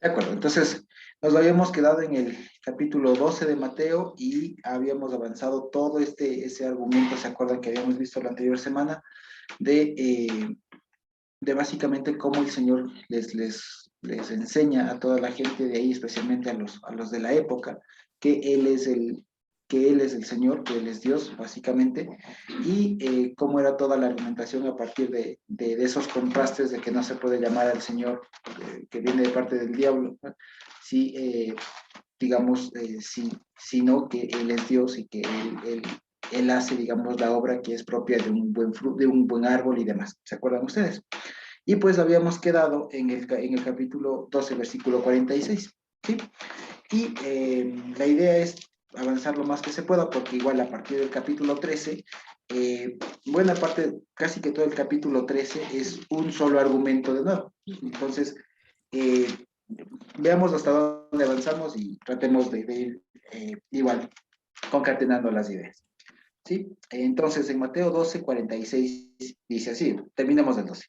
De acuerdo, entonces nos habíamos quedado en el capítulo 12 de Mateo y habíamos avanzado todo ese argumento, ¿se acuerdan que habíamos visto la anterior semana? De básicamente cómo el Señor les enseña a toda la gente de ahí, especialmente a los de la época, que Él es que Él es el Señor, que Él es Dios, básicamente, y cómo era toda la argumentación a partir de esos contrastes de que no se puede llamar al Señor que viene de parte del diablo, ¿no? Sí, digamos, sí, sino que Él es Dios y que Él hace, digamos, la obra que es propia de un buen de un buen árbol y demás. ¿Se acuerdan ustedes? Y pues habíamos quedado en el capítulo 12, versículo 46, ¿sí? Y la idea es avanzar lo más que se pueda, porque igual a partir del capítulo 13, buena parte, casi que todo el capítulo 13 es un solo argumento de nuevo. Entonces, eh, veamos hasta dónde avanzamos y tratemos de ir igual concatenando las ideas. ¿Sí? Entonces, en Mateo 12, 46 dice así, terminemos del 12.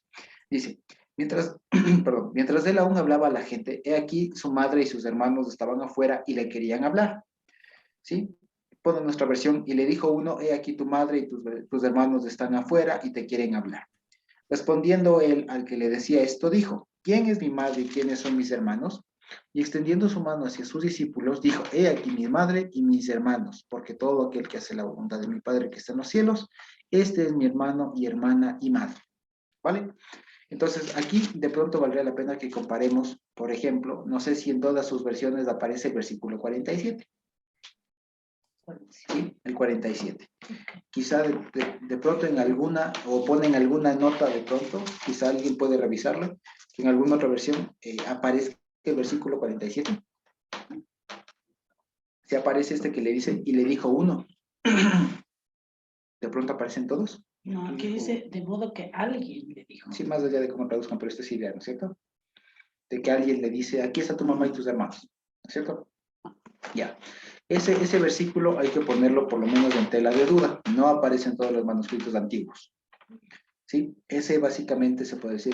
Dice, mientras, perdón, mientras él aún hablaba a la gente, he aquí su madre y sus hermanos estaban afuera y le querían hablar. ¿Sí? Pone nuestra versión, y le dijo uno, he aquí tu madre y tus hermanos están afuera y te quieren hablar. Respondiendo él al que le decía esto, dijo, ¿quién es mi madre y quiénes son mis hermanos? Y extendiendo su mano hacia sus discípulos, dijo, he aquí mi madre y mis hermanos, porque todo aquel que hace la voluntad de mi Padre que está en los cielos, este es mi hermano y hermana y madre. ¿Vale? Entonces, aquí de pronto valdría la pena que comparemos, por ejemplo, no sé si en todas sus versiones aparece el versículo 47. ¿Sí? El 47. Quizá de pronto en alguna, o ponen alguna nota de pronto, quizá alguien puede revisarlo, que en alguna otra versión aparezca el versículo 47. Si aparece este que le dice, y le dijo uno, de pronto aparecen todos. No, aquí dice, de modo que alguien le dijo. Sí, más allá de cómo traduzcan, pero esto es idea, ¿no es cierto? De que alguien le dice, aquí está tu mamá y tus hermanos, ¿no es cierto? Ya. Ese versículo hay que ponerlo por lo menos en tela de duda. No aparece en todos los manuscritos antiguos. ¿Sí? Ese básicamente se puede decir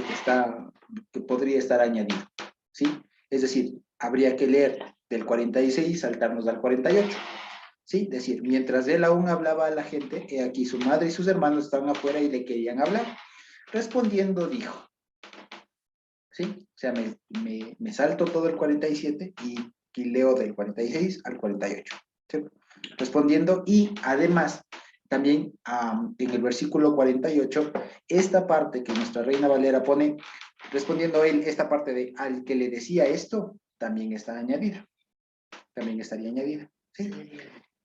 que podría estar añadido. ¿Sí? Es decir, habría que leer del 46, saltarnos al 48. ¿Sí? Es decir, mientras él aún hablaba a la gente, he aquí su madre y sus hermanos estaban afuera y le querían hablar. Respondiendo dijo, ¿sí? O sea, me salto todo el 47 y leo del 46 al 48. ¿Sí? Respondiendo, y además, también en el versículo 48, esta parte que nuestra Reina Valera pone, respondiendo él, esta parte de al que le decía esto, también está añadida. También estaría añadida. ¿Sí?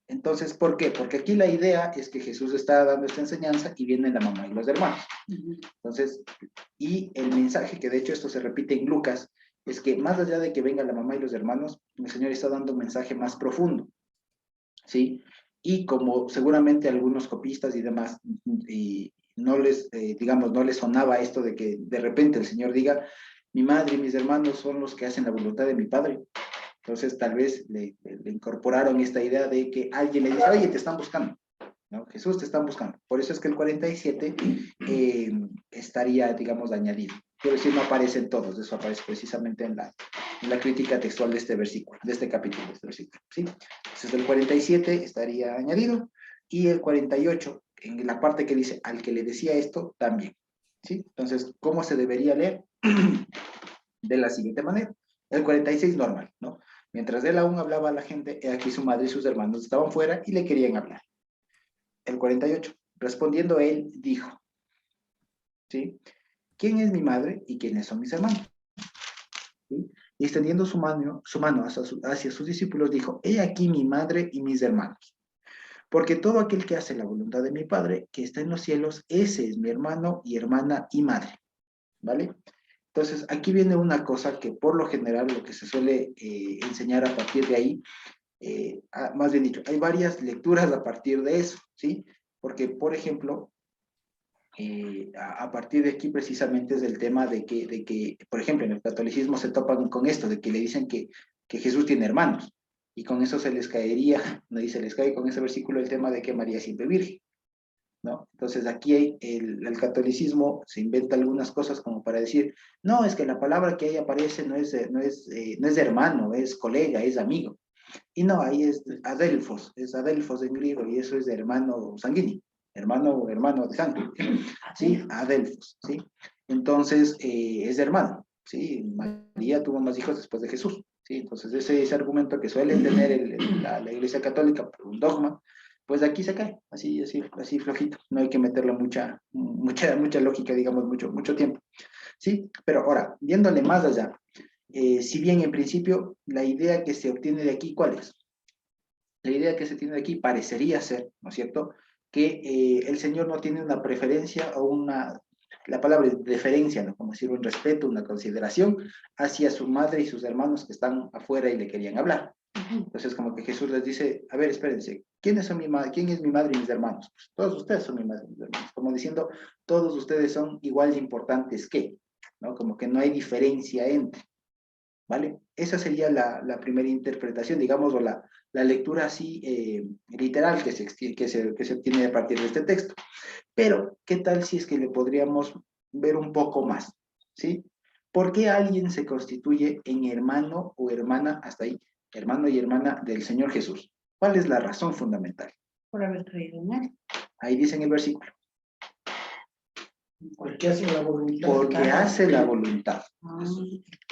Entonces, ¿por qué? Porque aquí la idea es que Jesús está dando esta enseñanza y viene la mamá y los hermanos. Entonces, y el mensaje, que de hecho esto se repite en Lucas, es que más allá de que venga la mamá y los hermanos, el Señor está dando un mensaje más profundo, ¿sí? Y como seguramente algunos copistas y demás, y no les, digamos, no les sonaba esto de que de repente el Señor diga, mi madre y mis hermanos son los que hacen la voluntad de mi Padre. Entonces, tal vez le incorporaron esta idea de que alguien le dice, oye, te están buscando, ¿no? Jesús te están buscando. Por eso es que el 47 estaría, digamos, añadido. Quiero decir, no aparecen todos, eso aparece precisamente en la crítica textual de este versículo, de este capítulo, de este versículo, ¿sí? Entonces, el 47 estaría añadido, y el 48, en la parte que dice, al que le decía esto, también, ¿sí? Entonces, ¿cómo se debería leer? De la siguiente manera. El 46 normal, ¿no? Mientras él aún hablaba a la gente, he aquí su madre y sus hermanos estaban fuera y le querían hablar. El 48, respondiendo él, dijo, ¿sí? ¿Quién es mi madre y quiénes son mis hermanos? ¿Sí? Y extendiendo su mano hacia sus discípulos, dijo, he aquí mi madre y mis hermanos. Porque todo aquel que hace la voluntad de mi Padre, que está en los cielos, ese es mi hermano y hermana y madre. ¿Vale? Entonces, aquí viene una cosa que por lo general lo que se suele enseñar a partir de ahí, más bien dicho, hay varias lecturas a partir de eso, ¿sí? Porque, por ejemplo, a partir de aquí precisamente es el tema de que, por ejemplo, en el catolicismo se topan con esto, de que le dicen que Jesús tiene hermanos, y con eso se les caería, no dice, les cae con ese versículo el tema de que María es siempre virgen, ¿no? Entonces aquí hay el catolicismo se inventa algunas cosas como para decir, no, es que la palabra que ahí aparece no es de hermano, es colega, es amigo. Y no, ahí es adelfos en griego, y eso es de hermano sanguíneo, hermano de sangre, ¿sí? Adelfos, ¿sí? Entonces, es de hermano, ¿sí? María tuvo más hijos después de Jesús, ¿sí? Entonces, ese argumento que suele tener la Iglesia Católica por un dogma, pues aquí se cae, así flojito, no hay que meterle mucha lógica, digamos, mucho tiempo, ¿sí? Pero ahora, viéndole más allá, si bien en principio la idea que se obtiene de aquí, ¿cuál es? La idea que se tiene de aquí parecería ser, ¿no es cierto?, que el Señor no tiene una preferencia o la palabra es deferencia, ¿no? Como decir, un respeto, una consideración hacia su madre y sus hermanos que están afuera y le querían hablar. Entonces, como que Jesús les dice, a ver, espérense, ¿quién es mi madre y mis hermanos? Pues todos ustedes son mi madre y mis hermanos. Como diciendo, todos ustedes son igual de importantes que, ¿no? Como que no hay diferencia entre. ¿Vale? Esa sería la primera interpretación, digamos, o la lectura así literal que se obtiene a partir de este texto. Pero, ¿qué tal si es que le podríamos ver un poco más? ¿Sí? ¿Por qué alguien se constituye en hermano o hermana, hasta ahí, hermano y hermana del Señor Jesús? ¿Cuál es la razón fundamental? Por haber creído en él. Ahí dice en el versículo. Porque hace la voluntad. Porque hace la voluntad. Ah,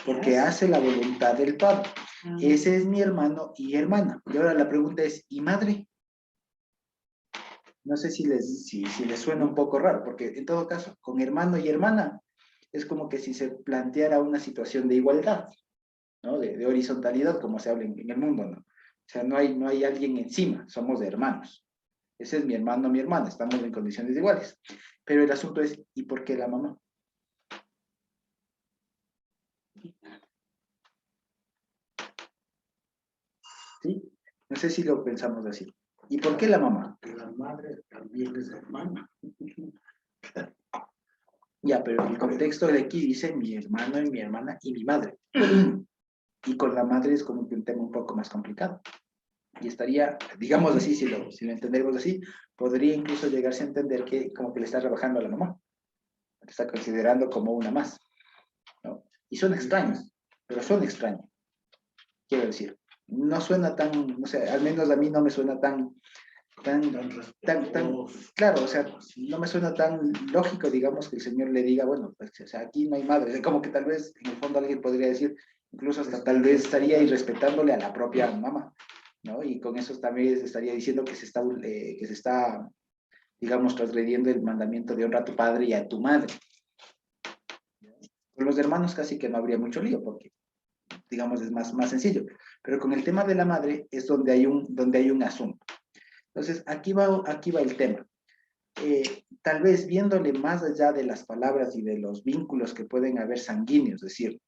Porque hace la voluntad del Padre. ah. Ese es mi hermano y hermana. Y ahora la pregunta es, ¿y madre? No sé si les suena un poco raro, porque en todo caso, con hermano y hermana, es como que si se planteara una situación de igualdad, ¿no? De horizontalidad, como se habla en el mundo, ¿no? O sea, no hay alguien encima, somos de hermanos. Ese es mi hermano, mi hermana, estamos en condiciones iguales. Pero el asunto es, ¿y por qué la mamá? ¿Sí? No sé si lo pensamos así. ¿Y por qué la mamá? Que la madre también es hermana. Ya, pero el contexto de aquí dice mi hermano y mi hermana y mi madre. Y con la madre es como que un tema un poco más complicado. Y estaría, digamos así, si lo entendemos así, podría incluso llegarse a entender que como que le está rebajando a la mamá. Le está considerando como una más, ¿no? Y son extraños, pero son extraños. Quiero decir, no suena tan, no sé, al menos a mí no me suena tan, claro, o sea, no me suena tan lógico, digamos, que el Señor le diga, bueno, pues, o sea, aquí no hay madre, como que tal vez, en el fondo alguien podría decir, incluso hasta tal vez estaría irrespetándole a la propia mamá, ¿no? Y con eso también estaría diciendo que se está, digamos, transgrediendo el mandamiento de honra a tu padre y a tu madre. Con los hermanos casi que no habría mucho lío, porque, digamos, es más sencillo, pero con el tema de la madre es donde hay un asunto. Entonces, aquí va el tema. Tal vez viéndole más allá de las palabras y de los vínculos que pueden haber sanguíneos, es decir,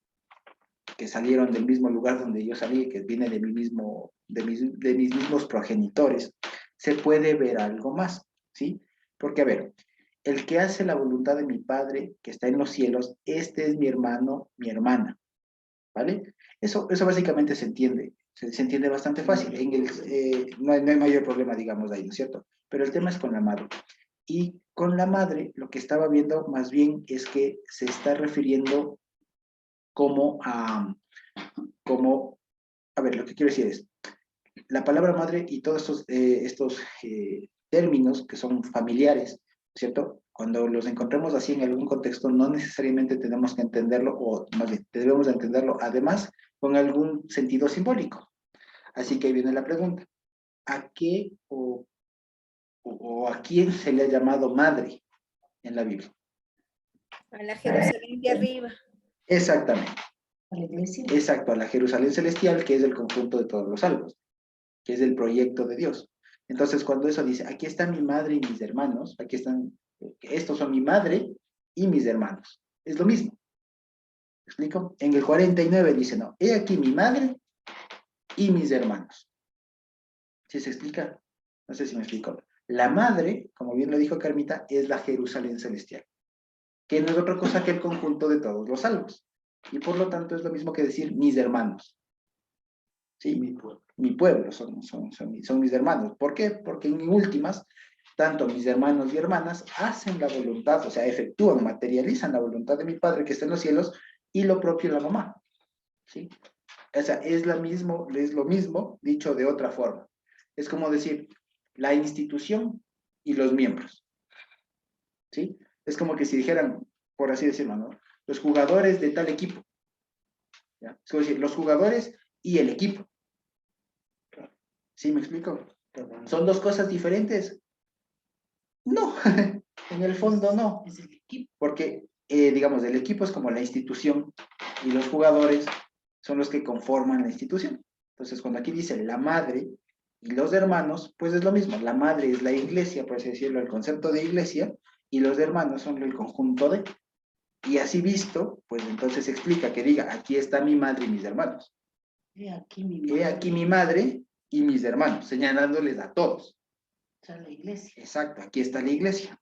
que salieron del mismo lugar donde yo salí, que viene de mis mismos progenitores, se puede ver algo más, ¿sí? Porque, a ver, el que hace la voluntad de mi Padre que está en los cielos, este es mi hermano, mi hermana, ¿vale? Eso básicamente se entiende bastante fácil. No hay mayor problema, digamos, ahí, ¿no es cierto? Pero el tema es con la madre. Y con la madre, lo que estaba viendo más bien es que se está refiriendo como a ver, lo que quiero decir es, la palabra madre y todos estos términos que son familiares, ¿cierto? Cuando los encontramos así en algún contexto, no necesariamente tenemos que entenderlo, o más bien, debemos de entenderlo, además, con algún sentido simbólico. Así que ahí viene la pregunta. ¿A qué o a quién se le ha llamado madre en la Biblia? A la Jerusalén de arriba. Exactamente. A la iglesia. Exacto, a la Jerusalén celestial, que es el conjunto de todos los salvos, que es el proyecto de Dios. Entonces, cuando eso dice, aquí está mi madre y mis hermanos, aquí están, estos son mi madre y mis hermanos. Es lo mismo. ¿Me explico? En el 49 dice, no, he aquí mi madre y mis hermanos. ¿Sí se explica? No sé si me explico. La madre, como bien lo dijo Carmita, es la Jerusalén celestial, que no es otra cosa que el conjunto de todos los salvos. Y por lo tanto es lo mismo que decir mis hermanos. ¿Sí? Mi pueblo son mis hermanos. ¿Por qué? Porque en últimas, tanto mis hermanos y hermanas hacen la voluntad, o sea, efectúan, materializan la voluntad de mi Padre que está en los cielos, y lo propio la mamá, ¿sí? O sea, es lo mismo dicho de otra forma. Es como decir, la institución y los miembros, ¿sí? Es como que si dijeran, por así decirlo, ¿no? Los jugadores de tal equipo, ¿ya? Es como decir, los jugadores y el equipo. ¿Sí me explico? ¿Son dos cosas diferentes? No, en el fondo no, Es el equipo. porque, digamos, el equipo es como la institución y los jugadores son los que conforman la institución. Entonces, cuando aquí dice la madre y los hermanos, pues es lo mismo. La madre es la iglesia, por así decirlo, el concepto de iglesia, y los hermanos son el conjunto de. Y así visto, pues entonces explica que diga, aquí está mi madre y mis hermanos. He aquí mi He madre. aquí mi madre y mis hermanos, señalándoles a todos. O sea, la iglesia. Exacto, aquí está la iglesia.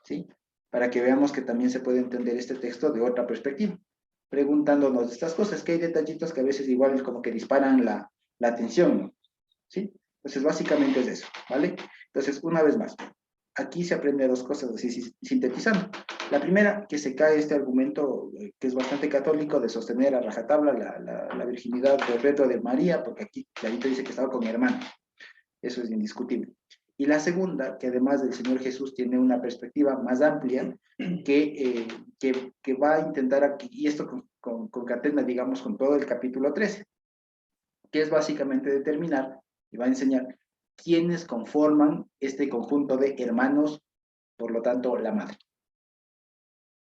¿Sí? Para que veamos que también se puede entender este texto de otra perspectiva, preguntándonos estas cosas, que hay detallitos que a veces igual como que disparan la atención, ¿no? ¿Sí? Entonces, básicamente es eso, ¿vale? Entonces, una vez más, aquí se aprende dos cosas así sintetizando. La primera, que se cae este argumento que es bastante católico de sostener a rajatabla la virginidad perpetua de María, porque aquí clarito dice que estaba con mi hermano. Eso es indiscutible. Y la segunda, que además del Señor Jesús tiene una perspectiva más amplia que va a intentar, y esto concatena, digamos, con todo el capítulo 13, que es básicamente determinar y va a enseñar quiénes conforman este conjunto de hermanos, por lo tanto, la madre.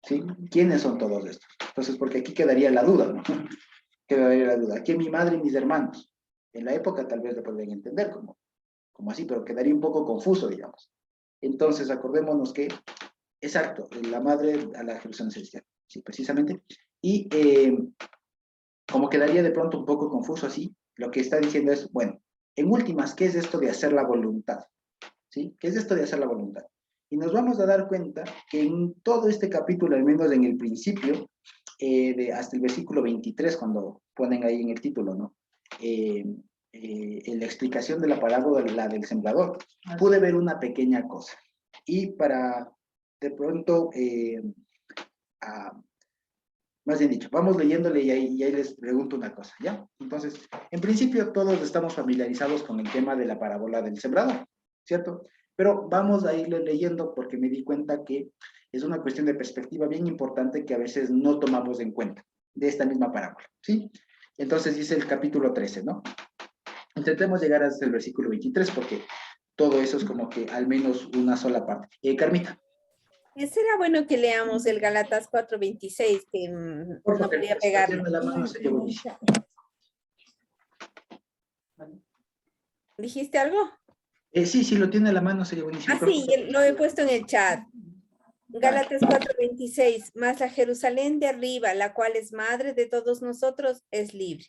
¿Sí? ¿Quiénes son todos estos? Entonces, porque aquí quedaría la duda, ¿no? Quedaría la duda. Aquí mi madre y mis hermanos. En la época tal vez lo podrían entender como así, pero quedaría un poco confuso, digamos. Entonces, acordémonos que, exacto, la madre a la Jerusalén celestial, sí, precisamente. Y como quedaría de pronto un poco confuso así, lo que está diciendo es, bueno, en últimas, ¿qué es esto de hacer la voluntad? ¿Sí? ¿Qué es esto de hacer la voluntad? Y nos vamos a dar cuenta que en todo este capítulo, al menos en el principio, hasta el versículo 23, cuando ponen ahí en el título, ¿no? En la explicación de la parábola la del sembrador, pude ver una pequeña cosa. Y para, de pronto, más bien dicho, vamos leyéndole y ahí les pregunto una cosa, ¿ya? Entonces, en principio todos estamos familiarizados con el tema de la parábola del sembrador, ¿cierto? Pero vamos a irle leyendo porque me di cuenta que es una cuestión de perspectiva bien importante que a veces no tomamos en cuenta de esta misma parábola, ¿sí? Entonces dice el capítulo 13, ¿no? Intentemos llegar hasta el versículo 23 porque todo eso es como que al menos una sola parte. Carmita. Será bueno que leamos el Galatas 4:26, que Por no favor, quería pegarlo. la mano sería buenísimo. ¿Dijiste algo? Sí, si lo tiene a la mano sería buenísimo. Ah, sí, lo he puesto en el chat. Gálatas 4:26, mas la Jerusalén de arriba, la cual es madre de todos nosotros, es libre.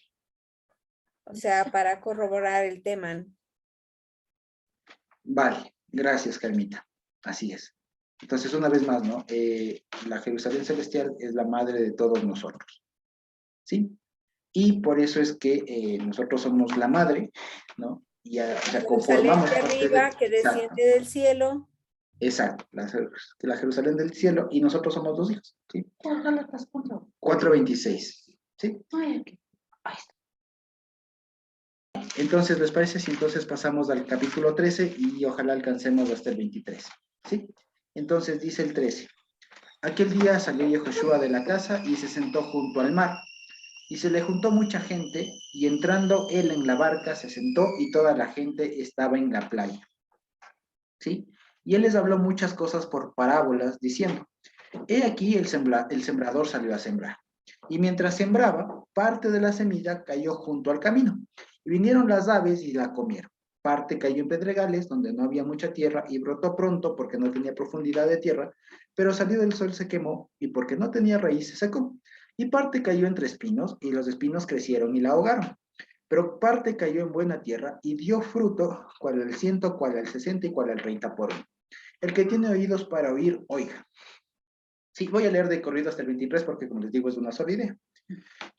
O sea, para corroborar el tema. Vale, gracias, Carmita. Así es. Entonces, una vez más, ¿no? La Jerusalén celestial es la madre de todos nosotros. ¿Sí? Y por eso es que nosotros somos la madre, ¿no? Y o sea, Jerusalén conformamos de parte arriba, que desciende del cielo. Exacto, la Jerusalén del cielo, y nosotros somos los hijos, ¿sí? ¿Cuál Gálatas? 4:26, ¿sí? Ay, aquí. Ahí está. Entonces, ¿les parece si entonces pasamos al capítulo 13 y ojalá alcancemos hasta el 23, ¿sí? Entonces dice el 13. Aquel día salió Yehoshua de la casa y se sentó junto al mar. Y se le juntó mucha gente, y entrando él en la barca se sentó y toda la gente estaba en la playa. ¿Sí? Y él les habló muchas cosas por parábolas, diciendo, he aquí el sembrador salió a sembrar. Y mientras sembraba, parte de la semilla cayó junto al camino. Y vinieron las aves y la comieron. Parte cayó en pedregales, donde no había mucha tierra, y brotó pronto porque no tenía profundidad de tierra, pero salido el sol se quemó, y porque no tenía raíz se secó. Y parte cayó entre espinos, y los espinos crecieron y la ahogaron. Pero parte cayó en buena tierra, y dio fruto, cual al 100, cual al 60 y cual al 30 por uno. El que tiene oídos para oír, oiga. Sí, voy a leer de corrido hasta el 23 porque, como les digo, es una sola idea.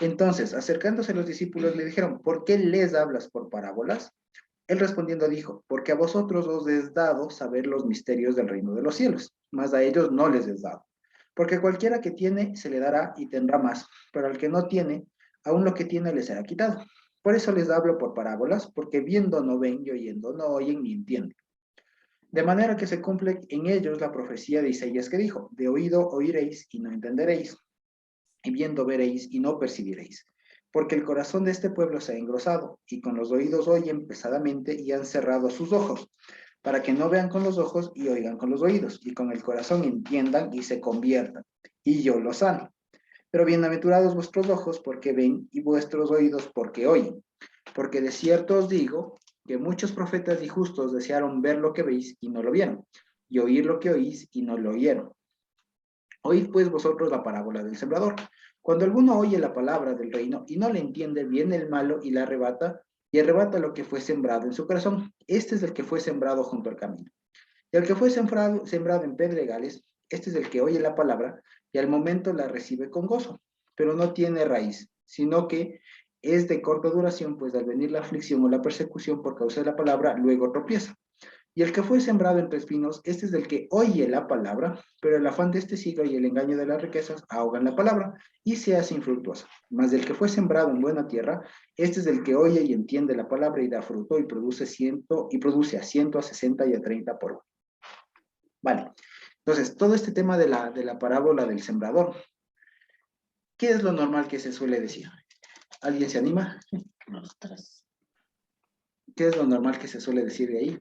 Entonces, acercándose los discípulos, le dijeron, ¿por qué les hablas por parábolas? Él respondiendo dijo, porque a vosotros os es dado saber los misterios del reino de los cielos, mas a ellos no les es dado. Porque cualquiera que tiene, se le dará y tendrá más, pero al que no tiene, aún lo que tiene le será quitado. Por eso les hablo por parábolas, porque viendo no ven y oyendo no oyen ni entienden. De manera que se cumple en ellos la profecía de Isaías que dijo, de oído oiréis y no entenderéis, y viendo veréis y no percibiréis. Porque el corazón de este pueblo se ha engrosado, y con los oídos oyen pesadamente y han cerrado sus ojos, para que no vean con los ojos y oigan con los oídos, y con el corazón entiendan y se conviertan, y yo los sano. Pero bienaventurados vuestros ojos porque ven y vuestros oídos porque oyen. Porque de cierto os digo que muchos profetas y justos desearon ver lo que veis y no lo vieron, y oír lo que oís y no lo oyeron. Oíd pues vosotros la parábola del sembrador. Cuando alguno oye la palabra del reino y no le entiende, viene el malo y la arrebata, y arrebata lo que fue sembrado en su corazón. Este es el que fue sembrado junto al camino. Y el que fue sembrado en pedregales, este es el que oye la palabra y al momento la recibe con gozo, pero no tiene raíz, sino que es de corta duración, pues al venir la aflicción o la persecución por causa de la palabra, luego tropieza. Y el que fue sembrado entre espinos, este es el que oye la palabra, pero el afán de este siglo y el engaño de las riquezas ahogan la palabra y se hace infructuosa. Mas del que fue sembrado en buena tierra, este es el que oye y entiende la palabra y da fruto y produce a 100, a 60 y a 30 por uno. Vale. Entonces, todo este tema de la parábola del sembrador, ¿qué es lo normal que se suele decir? ¿Alguien se anima? Los tres. ¿Qué es lo normal que se suele decir de ahí?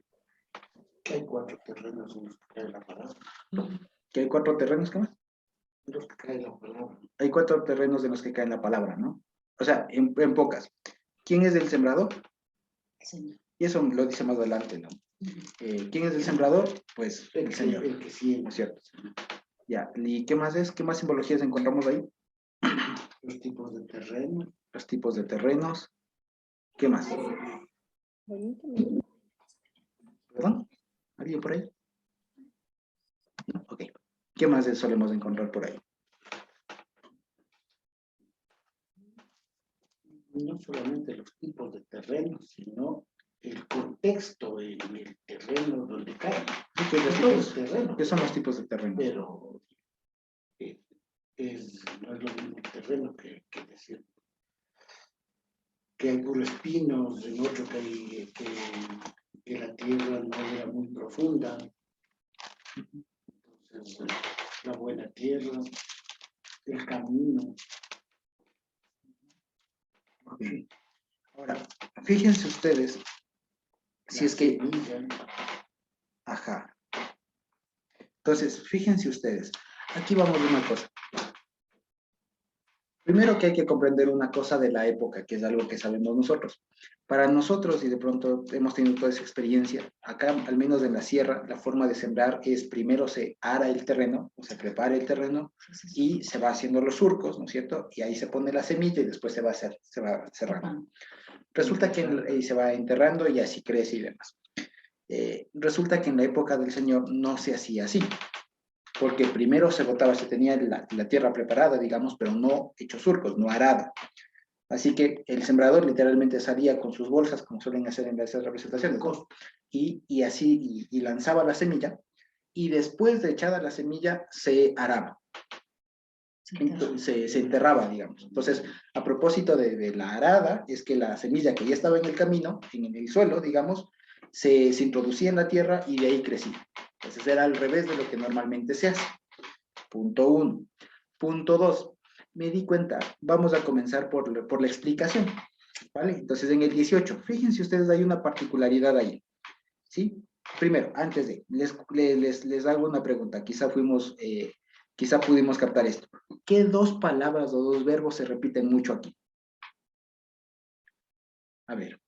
Que hay 4 terrenos en los que cae la palabra. Que hay 4 terrenos, ¿qué más? En los que cae la palabra. Hay 4 terrenos en los que cae la palabra, ¿no? O sea, en pocas. ¿Quién es el sembrador? Señor. Y eso lo dice más adelante, ¿no? Ujú. ¿Quién es el sembrador? Pues el Señor, El que siembra. ¿no es cierto? Ya, ¿y qué más es? ¿Qué más simbologías encontramos ahí? Los tipos de terreno. Los tipos de terrenos. ¿Qué más? ¿Perdón? ¿Alguien por ahí? ¿No? Ok. ¿Qué más solemos encontrar por ahí? No solamente los tipos de terreno, sino el contexto en el terreno donde cae. Sí, ¿qué, Todo es terreno, ¿qué son los tipos de terrenos? pero no es lo mismo el terreno que decir que hay puros espinos, en otro que la tierra no era muy profunda. Entonces, la buena tierra, el camino. Ok. Ahora, fíjense ustedes, si es que... semilla. Ajá. Entonces, fíjense ustedes, aquí vamos a una cosa. Primero que hay que comprender una cosa de la época, que es algo que sabemos nosotros. Para nosotros, y de pronto hemos tenido toda esa experiencia, acá, al menos en la sierra, la forma de sembrar es primero se ara el terreno, o se prepara el terreno, y se va haciendo los surcos, ¿no es cierto? Y ahí se pone la semilla y después se va cerrando. Resulta que se va enterrando y así crece y demás. Resulta que en la época del Señor no se hacía así, porque primero se botaba, se tenía la tierra preparada, digamos, pero no hecho surcos, no arada. Así que el sembrador literalmente salía con sus bolsas, como suelen hacer en esas representaciones, ¿no? y así, y lanzaba la semilla, y después de echada la semilla, se araba. Se enterraba, digamos. Entonces, a propósito de la arada, es que la semilla que ya estaba en el camino, en el suelo, digamos, se introducía en la tierra y de ahí crecía. Entonces, era al revés de lo que normalmente se hace. Punto 1. Punto 2. Me di cuenta, vamos a comenzar por la explicación, ¿vale? Entonces, en el 18, fíjense ustedes, hay una particularidad ahí, ¿sí? Primero, antes de, les hago una pregunta, quizá pudimos captar esto. ¿Qué 2 palabras o 2 verbos se repiten mucho aquí? A ver.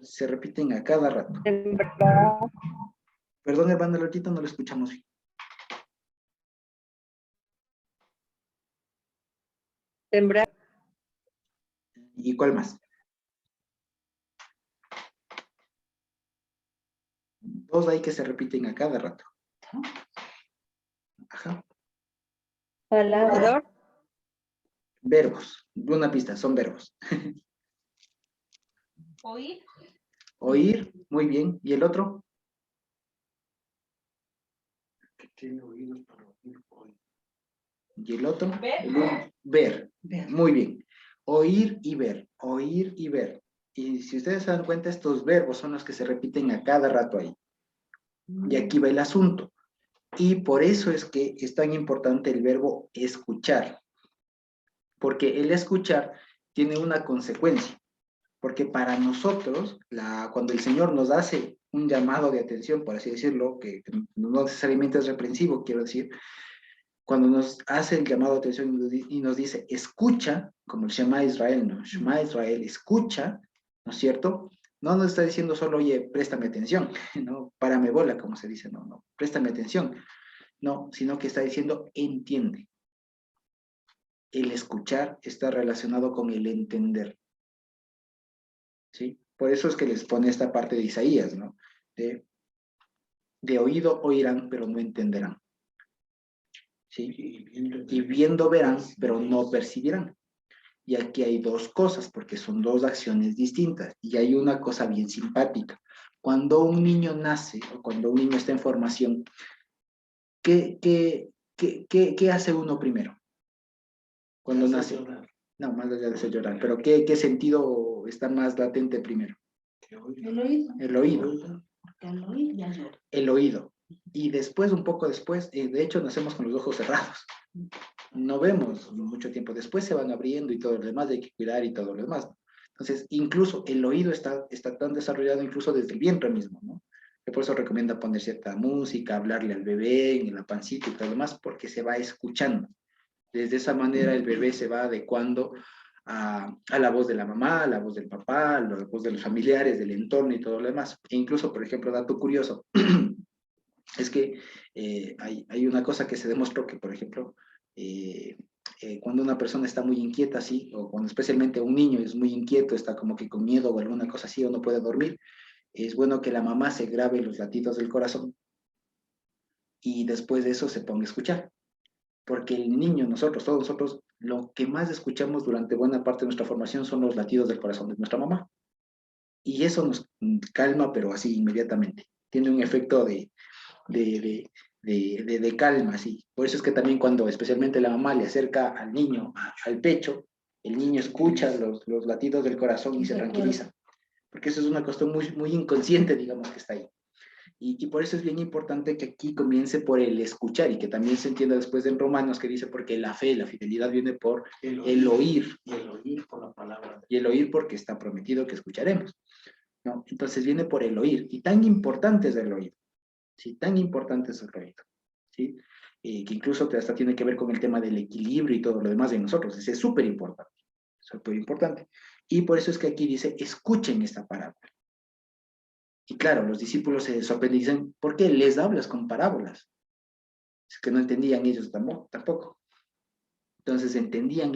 Se repiten a cada rato. Perdón, hermano Lotito, no lo escuchamos bien. Sembrar. ¿Y cuál más? 2 ahí que se repiten a cada rato. Ajá. Palabra. Verbos. Una pista, son verbos. Oír. Oír, muy bien. ¿Y el otro? Que tiene oídos para oír, oír. ¿Y el otro? Ver. Ver. Ver. Muy bien. Oír y ver. Oír y ver. Y si ustedes se dan cuenta, estos verbos son los que se repiten a cada rato ahí. Y aquí va el asunto. Y por eso es que es tan importante el verbo escuchar. Porque el escuchar tiene una consecuencia. Porque para nosotros, cuando el Señor nos hace un llamado de atención, por así decirlo, que no necesariamente es reprensivo, quiero decir, cuando nos hace el llamado de atención y nos dice, escucha, como el Shema Israel, ¿no? Shema Israel, escucha, ¿no es cierto? No nos está diciendo solo, oye, préstame atención, ¿no? Párame bola, como se dice, no, préstame atención. No, sino que está diciendo, entiende. El escuchar está relacionado con el entender. ¿Sí? Por eso es que les pone esta parte de Isaías, ¿no? De oído oirán, pero no entenderán. ¿Sí? Y viendo verán, pero no percibirán. Y aquí hay dos cosas, porque son dos acciones distintas. Y hay una cosa bien simpática. Cuando un niño nace, o cuando un niño está en formación, ¿qué hace uno primero? Cuando nace. No, más allá de hacer llorar. Pero ¿qué sentido está más latente primero? El oído. El oído. Porque al oír ya llora. El oído. Y después, un poco después, de hecho, nacemos con los ojos cerrados. No vemos mucho tiempo. Después se van abriendo y todo lo demás, hay que cuidar y todo lo demás. Entonces, incluso el oído está tan desarrollado incluso desde el vientre mismo, ¿no? Que por eso recomienda poner cierta música, hablarle al bebé en la pancita y todo lo demás, porque se va escuchando. Desde esa manera el bebé se va adecuando a la voz de la mamá, a la voz del papá, a la voz de los familiares, del entorno y todo lo demás. E incluso, por ejemplo, dato curioso, es que hay una cosa que se demostró que, por ejemplo, cuando una persona está muy inquieta así, o cuando especialmente un niño es muy inquieto, está como que con miedo o alguna cosa así, o no puede dormir, es bueno que la mamá se grabe los latidos del corazón y después de eso se ponga a escuchar. Porque el niño, todos nosotros, lo que más escuchamos durante buena parte de nuestra formación son los latidos del corazón de nuestra mamá. Y eso nos calma, pero así inmediatamente. Tiene un efecto de calma, así. Por eso es que también cuando especialmente la mamá le acerca al niño al pecho, el niño escucha los latidos del corazón y se tranquiliza. Porque eso es una cuestión muy inconsciente, digamos, que está ahí. Y por eso es bien importante que aquí comience por el escuchar y que también se entienda después en Romanos que dice porque la fe, la fidelidad viene por el oír. Y el oír por la palabra. Y el oír porque está prometido que escucharemos, ¿no? Entonces viene por el oír. Y tan importante es el oído. ¿Sí? Tan importante es el oído. ¿Sí? Que incluso hasta tiene que ver con el tema del equilibrio y todo lo demás de nosotros. Ese es súper importante. Súper importante. Y por eso es que aquí dice, escuchen esta parábola. Y claro, los discípulos se sorprenden y dicen, ¿por qué les hablas con parábolas? Es que no entendían ellos tampoco. Entonces entendían,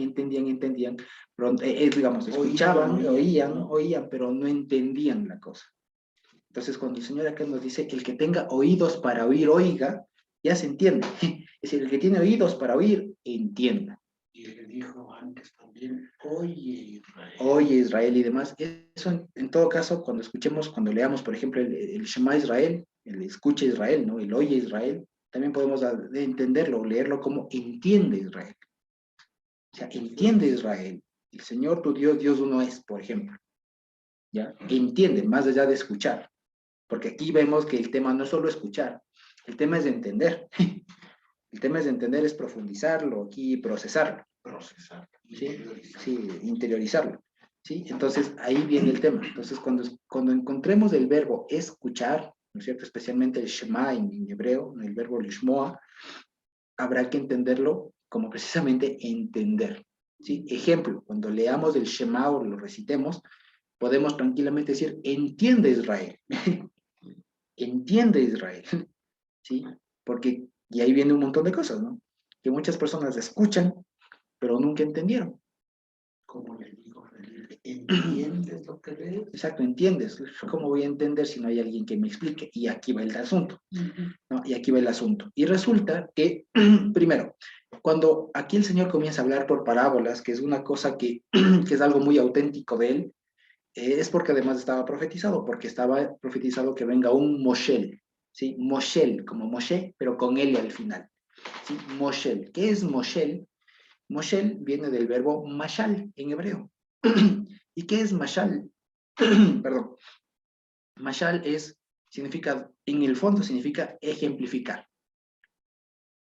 pero, digamos, escuchaban, oían, pero no entendían la cosa. Entonces cuando el Señor acá nos dice, el que tenga oídos para oír, oiga, ya se entiende. Es decir, el que tiene oídos para oír, entienda. Y le dijo antes también, oye Israel. Oye Israel y demás. Eso en todo caso, cuando leamos, por ejemplo, el Shema Israel, el escucha Israel, ¿no? El oye Israel, también podemos entenderlo, leerlo como entiende Israel. O sea, entiende Israel. El Señor tu Dios, Dios uno es, por ejemplo. ¿Ya? Entiende, más allá de escuchar. Porque aquí vemos que el tema no es solo escuchar, el tema es de entender. El tema es de entender, es profundizarlo aquí, procesarlo. ¿Sí? Sí, interiorizarlo. ¿Sí? Entonces, ahí viene el tema. Entonces, cuando encontremos el verbo escuchar, ¿no es cierto? Especialmente el Shema en hebreo, el verbo lishmoa, habrá que entenderlo como precisamente entender. ¿Sí? Ejemplo, cuando leamos el Shema o lo recitemos, podemos tranquilamente decir, entiende Israel. Entiende Israel. ¿Sí? Porque, y ahí viene un montón de cosas, ¿no? Que muchas personas escuchan, pero nunca entendieron. Como le digo, ¿entiendes lo que lees? Exacto, entiendes. ¿Cómo voy a entender si no hay alguien que me explique? Y aquí va el asunto, ¿no? Y aquí va el asunto. Y resulta que, primero, cuando aquí el Señor comienza a hablar por parábolas, que es una cosa que es algo muy auténtico de él, es porque además estaba profetizado, porque estaba profetizado que venga un Moshel, ¿sí? Moshel, como Moshe, pero con L al final, ¿sí? Moshel. ¿Qué es Moshel? Moshel viene del verbo mashal en hebreo. ¿Y qué es mashal? Perdón. Mashal significa, en el fondo significa ejemplificar.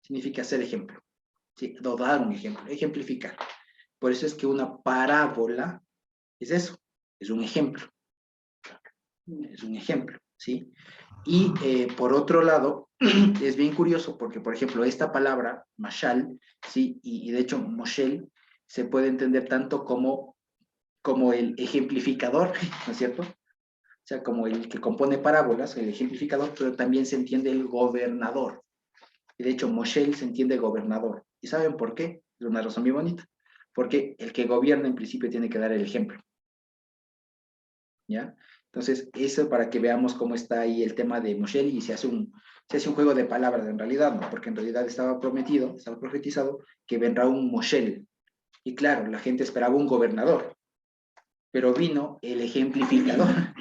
Significa ser ejemplo. ¿Sí? O dar un ejemplo, ejemplificar. Por eso es que una parábola es eso, es un ejemplo. Es un ejemplo, ¿sí? Y por otro lado, es bien curioso porque, por ejemplo, esta palabra, mashal, ¿sí? Y de hecho, moshel, se puede entender tanto como el ejemplificador, ¿no es cierto? O sea, como el que compone parábolas, el ejemplificador, pero también se entiende el gobernador. Y de hecho, moshel se entiende gobernador. ¿Y saben por qué? Es una razón muy bonita. Porque el que gobierna en principio tiene que dar el ejemplo. ¿Ya? Entonces, eso para que veamos cómo está ahí el tema de Moshel y se hace un juego de palabras en realidad, ¿no? Porque en realidad estaba profetizado que vendrá un Moshel. Y claro, la gente esperaba un gobernador, pero vino el ejemplificador,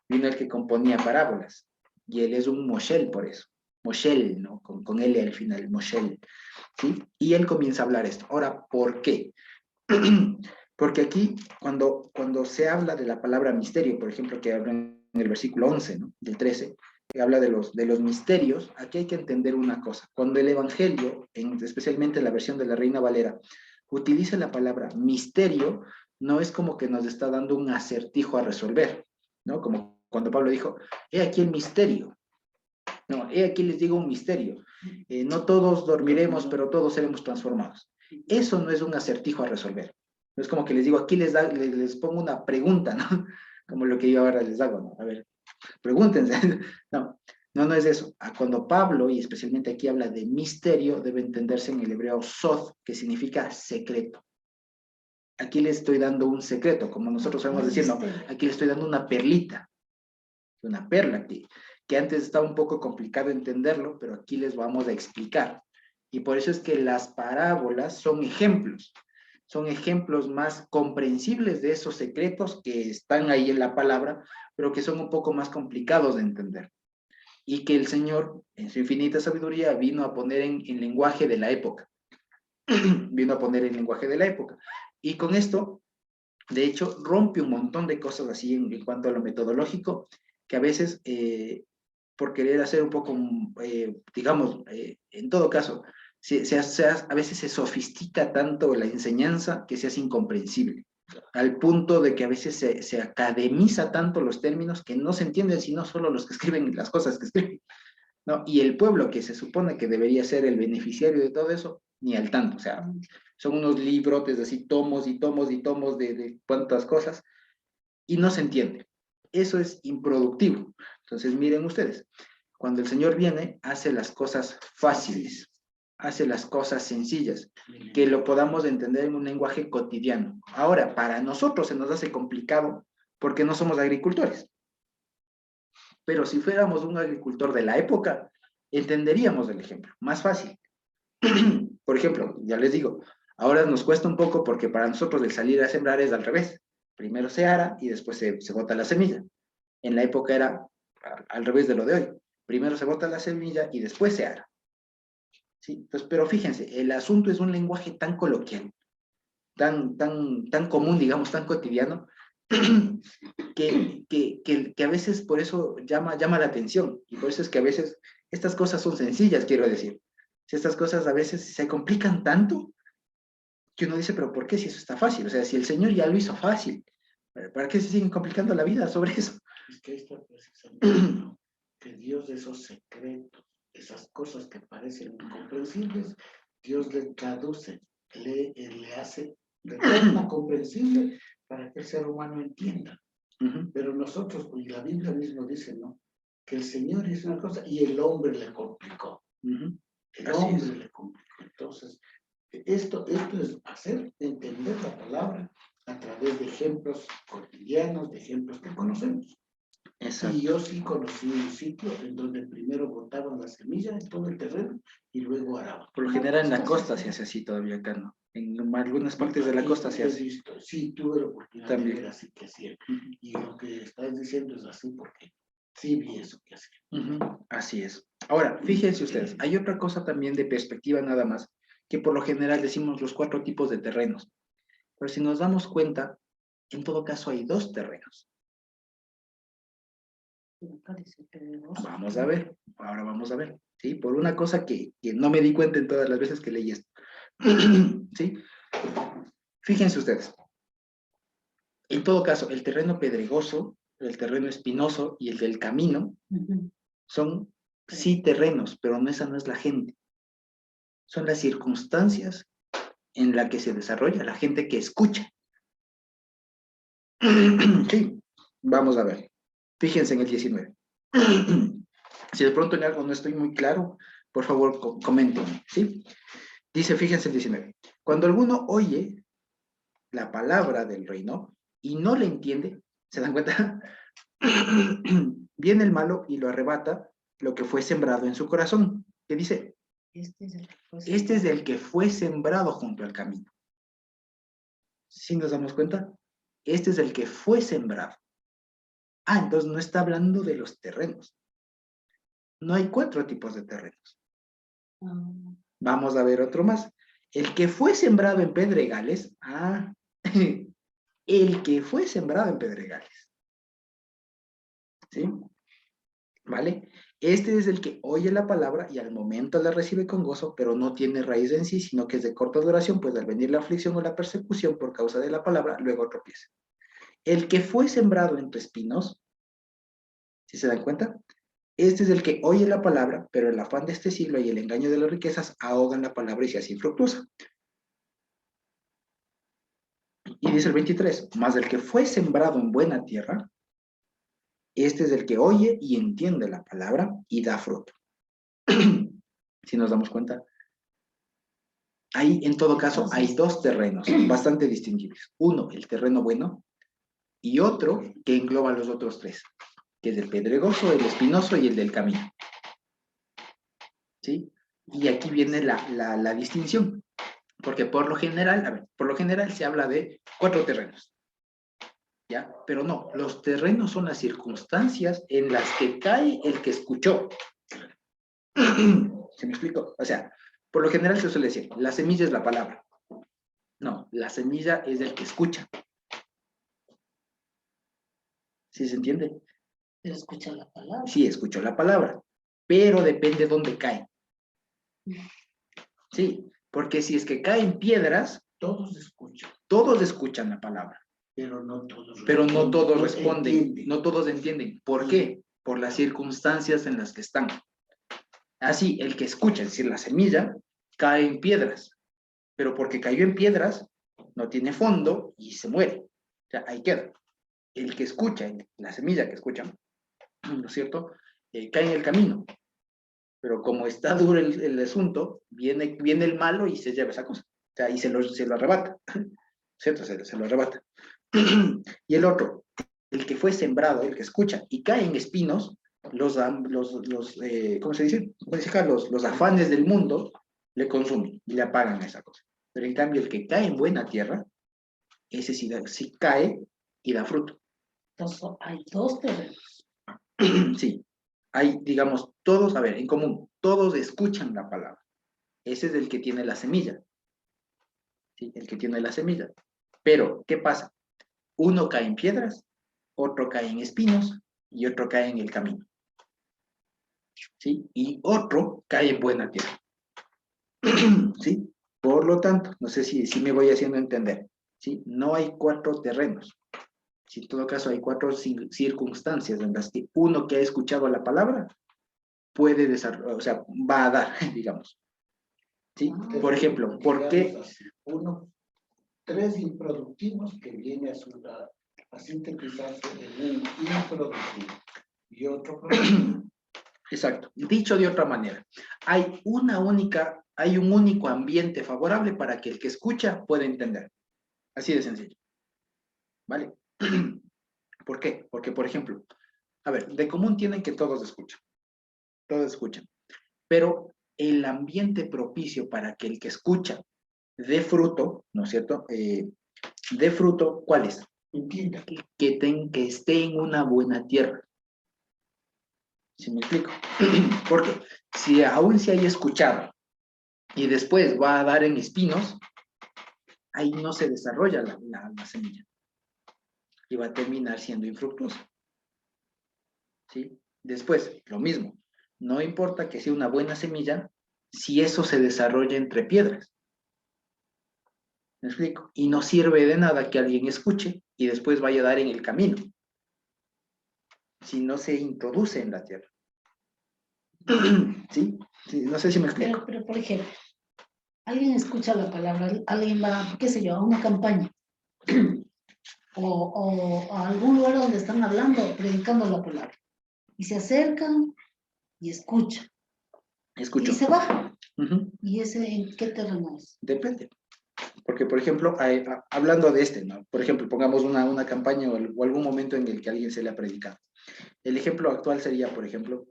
vino el que componía parábolas. Y él es un Moshel por eso. Moshel, ¿no? Con L al final, Moshel. ¿Sí? Y él comienza a hablar esto. Ahora, ¿por qué? Porque aquí, cuando se habla de la palabra misterio, por ejemplo, que habla en el versículo 11, ¿no? Del 13, que habla de los misterios, aquí hay que entender una cosa. Cuando el Evangelio, especialmente en la versión de la Reina Valera, utiliza la palabra misterio, no es como que nos está dando un acertijo a resolver, ¿no? Como cuando Pablo dijo, he aquí el misterio. No, he aquí les digo un misterio. No todos dormiremos, pero todos seremos transformados. Eso no es un acertijo a resolver. No es como que les digo, aquí les pongo una pregunta, ¿no? Como lo que yo ahora les hago, ¿no? A ver, pregúntense. No es eso. Cuando Pablo, y especialmente aquí habla de misterio, debe entenderse en el hebreo sod, que significa secreto. Aquí les estoy dando un secreto, como nosotros sabemos decir, no, aquí les estoy dando una perlita, una perla, que antes estaba un poco complicado entenderlo, pero aquí les vamos a explicar. Y por eso es que las parábolas son ejemplos más comprensibles de esos secretos que están ahí en la palabra, pero que son un poco más complicados de entender. Y que el Señor, en su infinita sabiduría, vino a poner en lenguaje de la época. Vino a poner en lenguaje de la época. Y con esto, de hecho, rompe un montón de cosas así en cuanto a lo metodológico, que a veces, por querer hacer un poco, digamos, en todo caso, a veces se sofistica tanto la enseñanza que se hace incomprensible, al punto de que a veces se academiza tanto los términos que no se entienden sino solo los que escriben las cosas que escriben, ¿no? Y el pueblo que se supone que debería ser el beneficiario de todo eso, ni al tanto, o sea, son unos librotes así, tomos y tomos y tomos de cuantas cosas, y no se entiende. Eso es improductivo. Entonces, miren ustedes, cuando el Señor viene, hace las cosas fáciles, hace las cosas sencillas, que lo podamos entender en un lenguaje cotidiano. Ahora, para nosotros se nos hace complicado porque no somos agricultores. Pero si fuéramos un agricultor de la época, entenderíamos el ejemplo, más fácil. Por ejemplo, ya les digo, ahora nos cuesta un poco porque para nosotros el salir a sembrar es al revés. Primero se ara y después se bota la semilla. En la época era al revés de lo de hoy. Primero se bota la semilla y después se ara. ¿Sí? Pues, pero fíjense, el asunto es un lenguaje tan coloquial, tan común, digamos, tan cotidiano, que a veces por eso llama la atención. Y por eso es que a veces estas cosas son sencillas, quiero decir. Si estas cosas a veces se complican tanto que uno dice, pero ¿por qué si eso está fácil? O sea, si el Señor ya lo hizo fácil, ¿para qué se siguen complicando la vida sobre eso? Es que está precisamente, ¿no? Que Dios de esos secretos, esas cosas que parecen incomprensibles, Dios le traduce, le hace de forma comprensible para que el ser humano entienda. Pero nosotros, y la Biblia mismo dice, ¿no? Que el Señor hizo una cosa y el hombre le complicó. El hombre le complicó. Entonces, esto es hacer entender la palabra a través de ejemplos cotidianos, de ejemplos que conocemos. Exacto. Y yo sí conocí un sitio en donde primero botaban la semilla en todo el terreno y luego araban. Por lo general en la costa se hace así todavía acá, ¿no? En algunas partes de la costa se He hace. visto, sí, tuve la oportunidad También. de ver así que hacían. Y lo que estás diciendo es así porque sí vi eso que hacían. Ujú, así es. Ahora, fíjense ustedes, hay otra cosa también de perspectiva nada más, que por lo general decimos los 4 tipos de terrenos. Pero si nos damos cuenta, en todo caso hay 2 terrenos. Vamos a ver, ahora vamos a ver, ¿sí? Por una cosa que no me di cuenta en todas las veces que leí esto. ¿Sí? Fíjense ustedes. En todo caso, el terreno pedregoso, el terreno espinoso y el del camino son sí terrenos, pero esa no es la gente. Son las circunstancias en las que se desarrolla la gente que escucha. Sí, vamos a ver. Fíjense en el 19. Si de pronto en algo no estoy muy claro, por favor comenten, ¿sí? Dice, fíjense el 19. Cuando alguno oye la palabra del reino y no le entiende, ¿se dan cuenta? Viene el malo y lo arrebata lo que fue sembrado en su corazón. ¿Qué dice? Este es el que fue sembrado junto al camino. ¿Sí nos damos cuenta? Este es el que fue sembrado. Ah, entonces no está hablando de los terrenos. No hay 4 tipos de terrenos. Vamos a ver otro más. El que fue sembrado en pedregales. Ah, el que fue sembrado en pedregales. ¿Sí? ¿Vale? Este es el que oye la palabra y al momento la recibe con gozo, pero no tiene raíz en sí, sino que es de corta duración, pues al venir la aflicción o la persecución por causa de la palabra, luego tropieza. El que fue sembrado entre espinos, ¿sí se dan cuenta? Este es el que oye la palabra, pero el afán de este siglo y el engaño de las riquezas ahogan la palabra y se hace infructuosa. Y dice el 23, más el que fue sembrado en buena tierra, este es el que oye y entiende la palabra y da fruto. Si nos damos cuenta, ahí en todo caso hay 2 terrenos bastante distinguibles. Uno, el terreno bueno, y otro que engloba los otros 3, que es el pedregoso, el espinoso y el del camino. ¿Sí? Y aquí viene la distinción, porque por lo general, a ver, por lo general se habla de 4 terrenos, ¿ya? Pero no, los terrenos son las circunstancias en las que cae el que escuchó. ¿Se me explico? O sea, por lo general se suele decir, la semilla es la palabra. No, la semilla es el que escucha. ¿Sí se entiende? Pero escucha la palabra. Sí, escuchó la palabra, pero depende dónde cae. Sí, porque si es que caen piedras, Todos escuchan, todos escuchan la palabra, pero no todos pero no todos responden, entienden. no todos entienden. ¿Por qué? Por las circunstancias en las que están. Así, el que escucha, es decir, la semilla, cae en piedras, pero porque cayó en piedras, no tiene fondo y se muere. O sea, ahí queda. El que escucha, la semilla que escucha, ¿no es cierto? Cae en el camino. Pero como está duro el asunto, viene el malo y se lleva esa cosa. O sea, y se lo arrebata. ¿Cierto? Se lo arrebata. Y el otro, el que fue sembrado, el que escucha, y cae en espinos, ¿cómo se dice? Los afanes del mundo le consumen y le apagan esa cosa. Pero en cambio, el que cae en buena tierra, ese sí cae y da fruto. Entonces, hay 2 terrenos. Sí, hay, digamos, todos, a ver, en común, todos escuchan la palabra. Ese es el que tiene la semilla. ¿Sí? El que tiene la semilla. Pero, ¿qué pasa? Uno cae en piedras, otro cae en espinos y otro cae en el camino. ¿Sí? Y otro cae en buena tierra. ¿Sí? Por lo tanto, no sé si me voy haciendo entender. ¿Sí? No hay 4 terrenos. Si en todo caso hay 4 circunstancias en las que uno que ha escuchado la palabra puede desarrollar, o sea, va a dar, digamos. ¿Sí? Por ejemplo, ¿por qué? Así, 3 improductivos que viene a sintetizarse en un improductivo y otro productivo. Exacto. Dicho de otra manera, hay un único ambiente favorable para que el que escucha pueda entender. Así de sencillo. ¿Vale? ¿Por qué? Porque, por ejemplo, a ver, de común tienen que todos escuchan, pero el ambiente propicio para que el que escucha dé fruto, ¿no es cierto? Dé fruto, ¿cuál es? Entienda. Que esté en una buena tierra. ¿Sí me explico? Porque si aún se haya escuchado y después va a dar en espinos, ahí no se desarrolla la semilla. Y va a terminar siendo infructuosa. ¿Sí? Después, lo mismo. No importa que sea una buena semilla, si eso se desarrolla entre piedras. ¿Me explico? Y no sirve de nada que alguien escuche y después vaya a dar en el camino, si no se introduce en la tierra. ¿Sí? Sí, no sé si me explico. Pero, por ejemplo, alguien escucha la palabra, alguien va, qué sé yo, a una campaña o a algún lugar donde están hablando, predicando la palabra. Y se acercan y escuchan. Escucho. Y se bajan. Ujú. ¿Y ese en qué terreno es? Depende. Porque, por ejemplo, hablando de este, ¿no? Por ejemplo, pongamos una campaña o algún momento en el que a alguien se le ha predicado. El ejemplo actual sería, por ejemplo,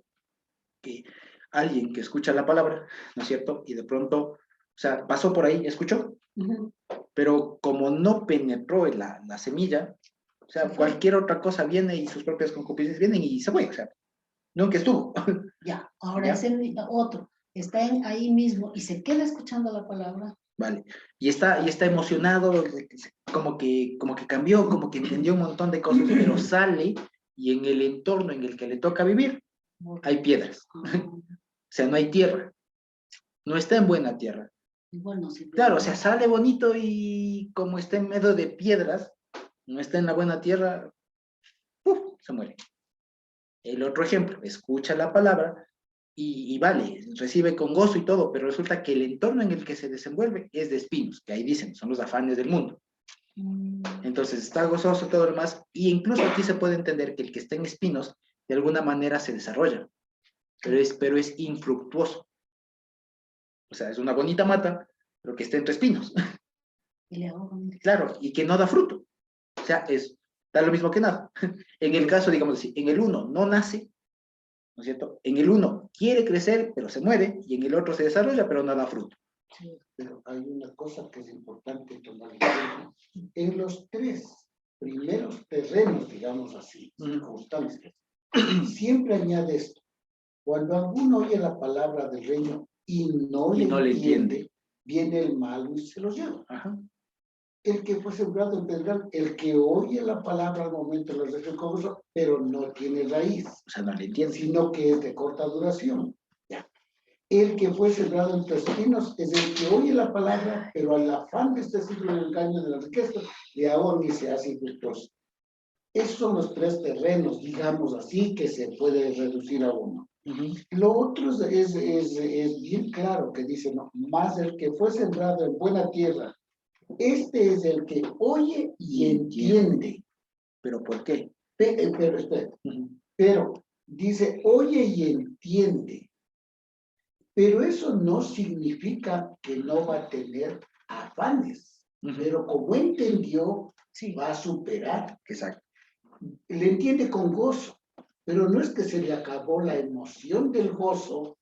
que alguien que escucha la palabra, ¿no es cierto? Y de pronto, o sea, pasó por ahí, escuchó, Ujú. pero como no penetró en la semilla, o sea, Se fue. cualquier otra cosa viene y sus propias concupiscencias vienen y se fue, o sea, nunca estuvo. Ya, ahora ¿Ya? ese otro está ahí mismo y se queda escuchando la palabra. Vale. Y está emocionado, como que cambió, como que entendió un montón de cosas, pero sale y en el entorno en el que le toca vivir hay piedras. O sea, no hay tierra. No está en buena tierra. Bueno, sí. Claro, o sea, sale bonito y como está en medio de piedras, no está en la buena tierra, ¡puf! Se muere. El otro ejemplo, escucha la palabra y vale, recibe con gozo y todo, pero resulta que el entorno en el que se desenvuelve es de espinos, que ahí dicen, son los afanes del mundo. Entonces está gozoso todo lo demás, y incluso aquí se puede entender que el que está en espinos, de alguna manera se desarrolla, pero es infructuoso. O sea, es una bonita mata, pero que está entre espinos. Y le ahogan. Claro, y que no da fruto. O sea, da lo mismo que nada. En el caso, digamos así, en el uno no nace, ¿no es cierto? En el uno quiere crecer, pero se muere, y en el otro se desarrolla, pero no da fruto. Sí, pero hay una cosa que es importante tomar en cuenta. En los tres primeros terrenos, digamos así, circunstancias, siempre añade esto. Cuando alguno oye la palabra del reino y no le entiende, viene el malo y se lo lleva. Ajá. El que fue sembrado entenderá, el que oye la palabra al momento lo recibe con gozo, pero no tiene raíz, O sea, no le entiende. sino que es de corta duración. Ya. El que fue sembrado entre espinos es el que oye la palabra, pero al afán de este siglo del engaño de la riqueza, de ahora ni se hace infructuoso. Esos son los tres terrenos, digamos así, que se puede reducir a uno. Lo otro es bien claro que dice, no, más el que fue sembrado en buena tierra, este es el que oye y entiende. ¿Pero por qué? Pero espera, pero dice, oye y entiende. Pero eso no significa que no va a tener afanes. Pero como entendió, Sí. va a superar. Exacto. Le entiende con gozo. Pero no es que se le acabó la emoción del gozo,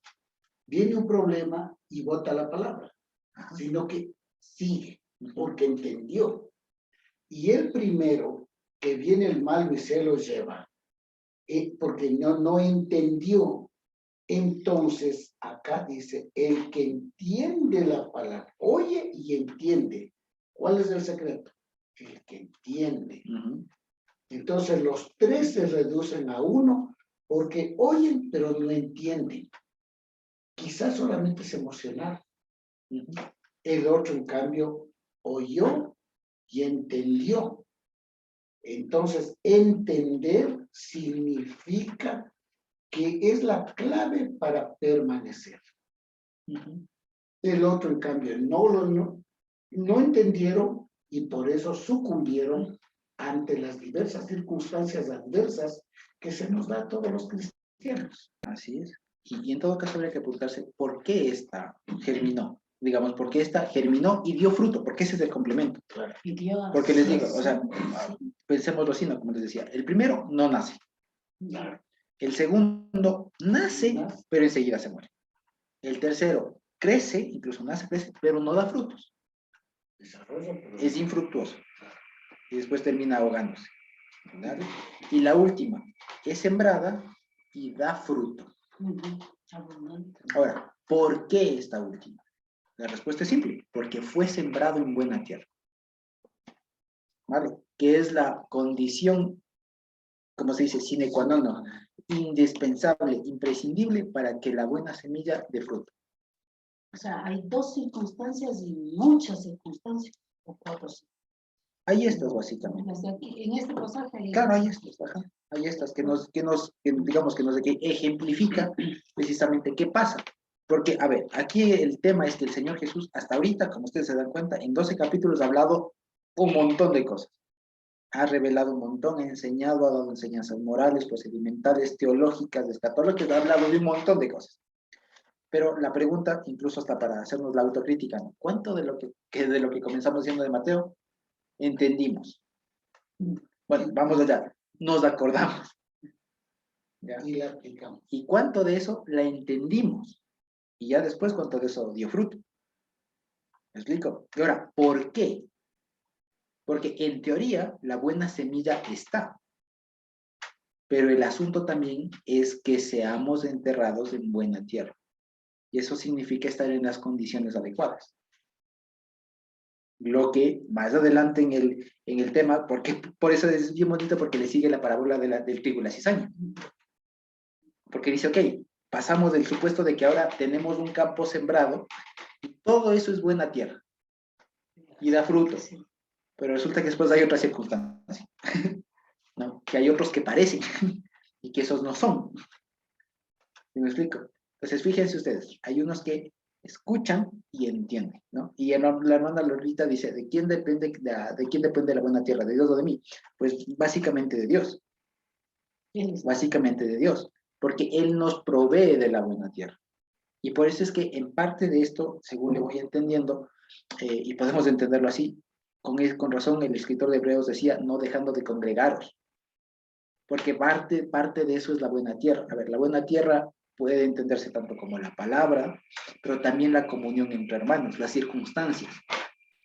viene un problema y bota la palabra, sino que sigue, porque entendió. Y el primero, que viene el malo y se lo lleva, porque no entendió. Entonces, acá dice, el que entiende la palabra, oye y entiende. ¿Cuál es el secreto? El que entiende. Entonces, los tres se reducen a uno, porque oyen, pero no entienden. Quizás solamente es emocional. El otro, en cambio, oyó y entendió. Entonces, entender significa que es la clave para permanecer. El otro, en cambio, no entendieron y por eso sucumbieron ante las diversas circunstancias adversas que se nos da a todos los cristianos. Así es. Y en todo caso habría que preguntarse por qué esta germinó. Digamos, por qué esta germinó y dio fruto, porque ese es el complemento. Y Dios. Porque les digo, o sea, pensémoslo así, ¿no? Como les decía, el primero no nace. El segundo nace, pero enseguida se muere. El tercero crece, incluso nace, crece, pero no da frutos. Desarrollo, pero es infructuoso. Y después termina ahogándose. ¿Verdad? Y la última, es sembrada y da fruto. Abundante. Ahora, ¿por qué esta última? La respuesta es simple, porque fue sembrado en buena tierra. ¿Vale? Que es la condición, como se dice, sine qua non, no, indispensable, imprescindible para que la buena semilla dé fruto. O sea, hay dos circunstancias y muchas circunstancias, o cuatro. Hay estas básicamente. Desde aquí, en este pasaje hay Claro, hay estas, ajá. Hay estas digamos que nos ejemplifica precisamente qué pasa. Porque, a ver, aquí el tema es que el Señor Jesús, hasta ahorita, como ustedes se dan cuenta, en 12 capítulos ha hablado un montón de cosas. Ha revelado un montón, ha enseñado, ha dado enseñanzas morales, procedimentales, teológicas, escatológicas, ha hablado de un montón de cosas. Pero la pregunta, incluso hasta para hacernos la autocrítica, ¿no? ¿Cuánto de lo que comenzamos diciendo de Mateo entendimos? Bueno, vamos allá, nos acordamos. ¿Ya? y la aplicamos. ¿Y cuánto de eso la entendimos? Y ya después, ¿cuánto de eso dio fruto? ¿Me explico? Y ahora, ¿por qué? Porque en teoría la buena semilla está. Pero el asunto también es que seamos enterrados en buena tierra. Y eso significa estar en las condiciones adecuadas. Lo que más adelante en el tema, porque por eso es bien bonito, porque le sigue la parábola del trigo y la cizaña. Porque dice, ok, pasamos del supuesto de que ahora tenemos un campo sembrado y todo eso es buena tierra y da fruto. Pero resulta que después hay otra circunstancia, ¿no? Que hay otros que parecen y que esos no son. ¿Sí me explico? Entonces, fíjense ustedes, hay unos que escuchan y entienden, ¿no? Y la hermana Lolita dice, ¿de quién depende la buena tierra? ¿De Dios o de mí? Pues básicamente de Dios. Básicamente de Dios, porque Él nos provee de la buena tierra. Y por eso es que en parte de esto, según le voy entendiendo, y podemos entenderlo así, con razón el escritor de Hebreos decía, no dejando de congregaros, porque parte de eso es la buena tierra. A ver, la buena tierra puede entenderse tanto como la palabra, pero también la comunión entre hermanos, las circunstancias.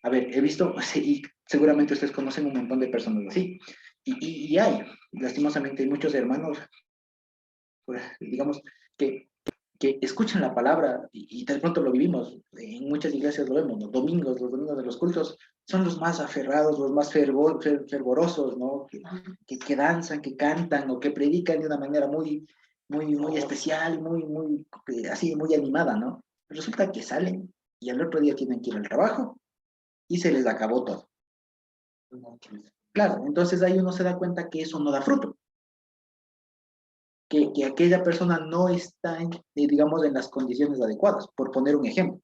A ver, he visto, y seguramente ustedes conocen un montón de personas así, y hay, lastimosamente, hay muchos hermanos, pues, digamos, que escuchan la palabra y de pronto lo vivimos, en muchas iglesias lo vemos, los domingos de los cultos son los más aferrados, los más fervorosos, ¿no? Que danzan, que cantan o que predican de una manera muy especial, así, muy animada, ¿no? Resulta que salen y al otro día tienen que ir al trabajo y se les acabó todo. Claro, entonces ahí uno se da cuenta que eso no da fruto. Que aquella persona no está, digamos, en las condiciones adecuadas, por poner un ejemplo.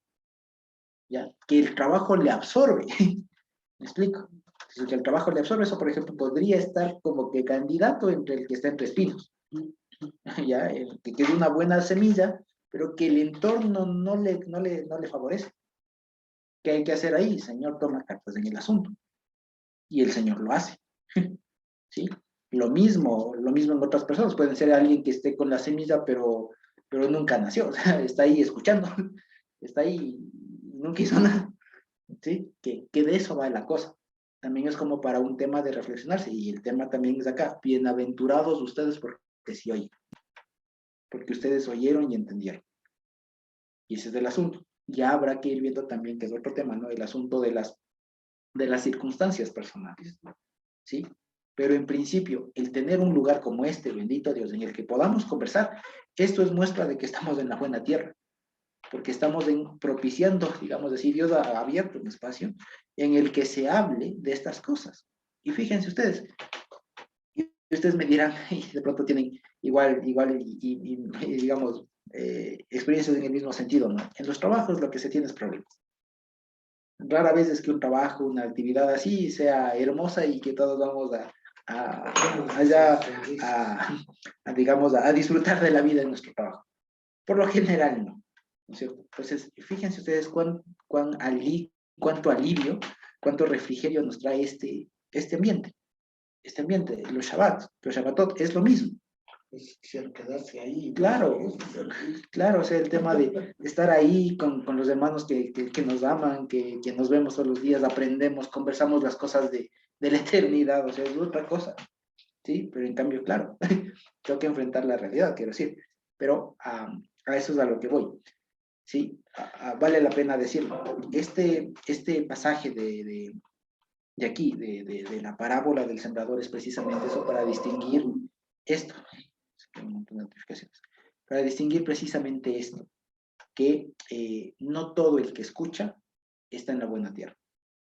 ¿Ya? Que el trabajo le absorbe. ¿Me explico? Si el trabajo le absorbe, eso, por ejemplo, podría estar como que candidato entre el que está entre espinos. ¿Ya? Que es una buena semilla, pero que el entorno no le favorece. ¿Qué hay que hacer ahí? El Señor toma cartas en el asunto. Y el Señor lo hace. ¿Sí? Lo mismo en otras personas. Pueden ser alguien que esté con la semilla, pero nunca nació. O sea, está ahí escuchando. Está ahí, nunca hizo nada. ¿Sí? Que de eso va la cosa. También es como para un tema de reflexionarse. Y el tema también es acá. Bienaventurados ustedes porque sí oyen. Porque ustedes oyeron y entendieron. Y ese es el asunto. Ya habrá que ir viendo también, que es otro tema, ¿no? El asunto de las circunstancias personales. ¿Sí? Pero en principio, el tener un lugar como este, bendito Dios, en el que podamos conversar, esto es muestra de que estamos en la buena tierra, porque estamos propiciando, digamos así, Dios ha abierto un espacio en el que se hable de estas cosas. Y fíjense ustedes, y ustedes me dirán, y de pronto tienen igual y digamos, experiencias en el mismo sentido, ¿no? En los trabajos lo que se tiene es problemas. Rara vez es que un trabajo, una actividad así sea hermosa y que todos vamos digamos, a disfrutar de la vida en nuestro trabajo. Por lo general, no. ¿No es cierto? Entonces, fíjense ustedes cuánto alivio, cuánto refrigerio nos trae este ambiente. Este ambiente, los Shabbatot es lo mismo. Pues quisiera quedarse ahí. Claro, claro, o sea, el tema de estar ahí con los hermanos que nos aman, que nos vemos todos los días, aprendemos, conversamos las cosas de la eternidad, o sea, es otra cosa, ¿sí? Pero en cambio, claro, tengo que enfrentar la realidad, quiero decir, pero a eso es a lo que voy, ¿sí? Vale la pena decirlo. Este pasaje de aquí, de la parábola del sembrador, es precisamente eso para distinguir esto. Un montón de notificaciones. Para distinguir precisamente esto, que no todo el que escucha está en la buena tierra.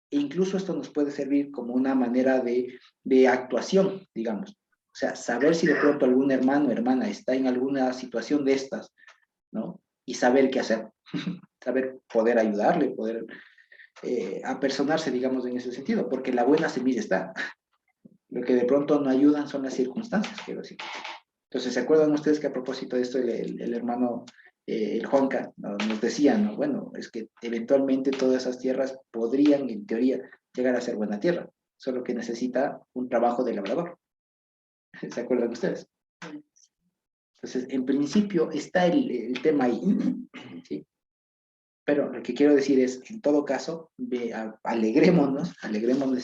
E incluso esto nos puede servir como una manera de actuación, digamos. O sea, saber si de pronto algún hermano o hermana está en alguna situación de estas, ¿no? Y saber qué hacer. Saber poder ayudarle, poder apersonarse, digamos, en ese sentido, porque la buena semilla está. Lo que de pronto no ayudan son las circunstancias, quiero decir. Entonces, ¿se acuerdan ustedes que a propósito de esto el hermano, el Juanca, nos decía, ¿no? Bueno, es que eventualmente todas esas tierras podrían, en teoría, llegar a ser buena tierra, solo que necesita un trabajo de labrador. ¿Se acuerdan ustedes? Entonces, en principio está el tema ahí, ¿sí? Pero lo que quiero decir es, en todo caso, alegrémonos,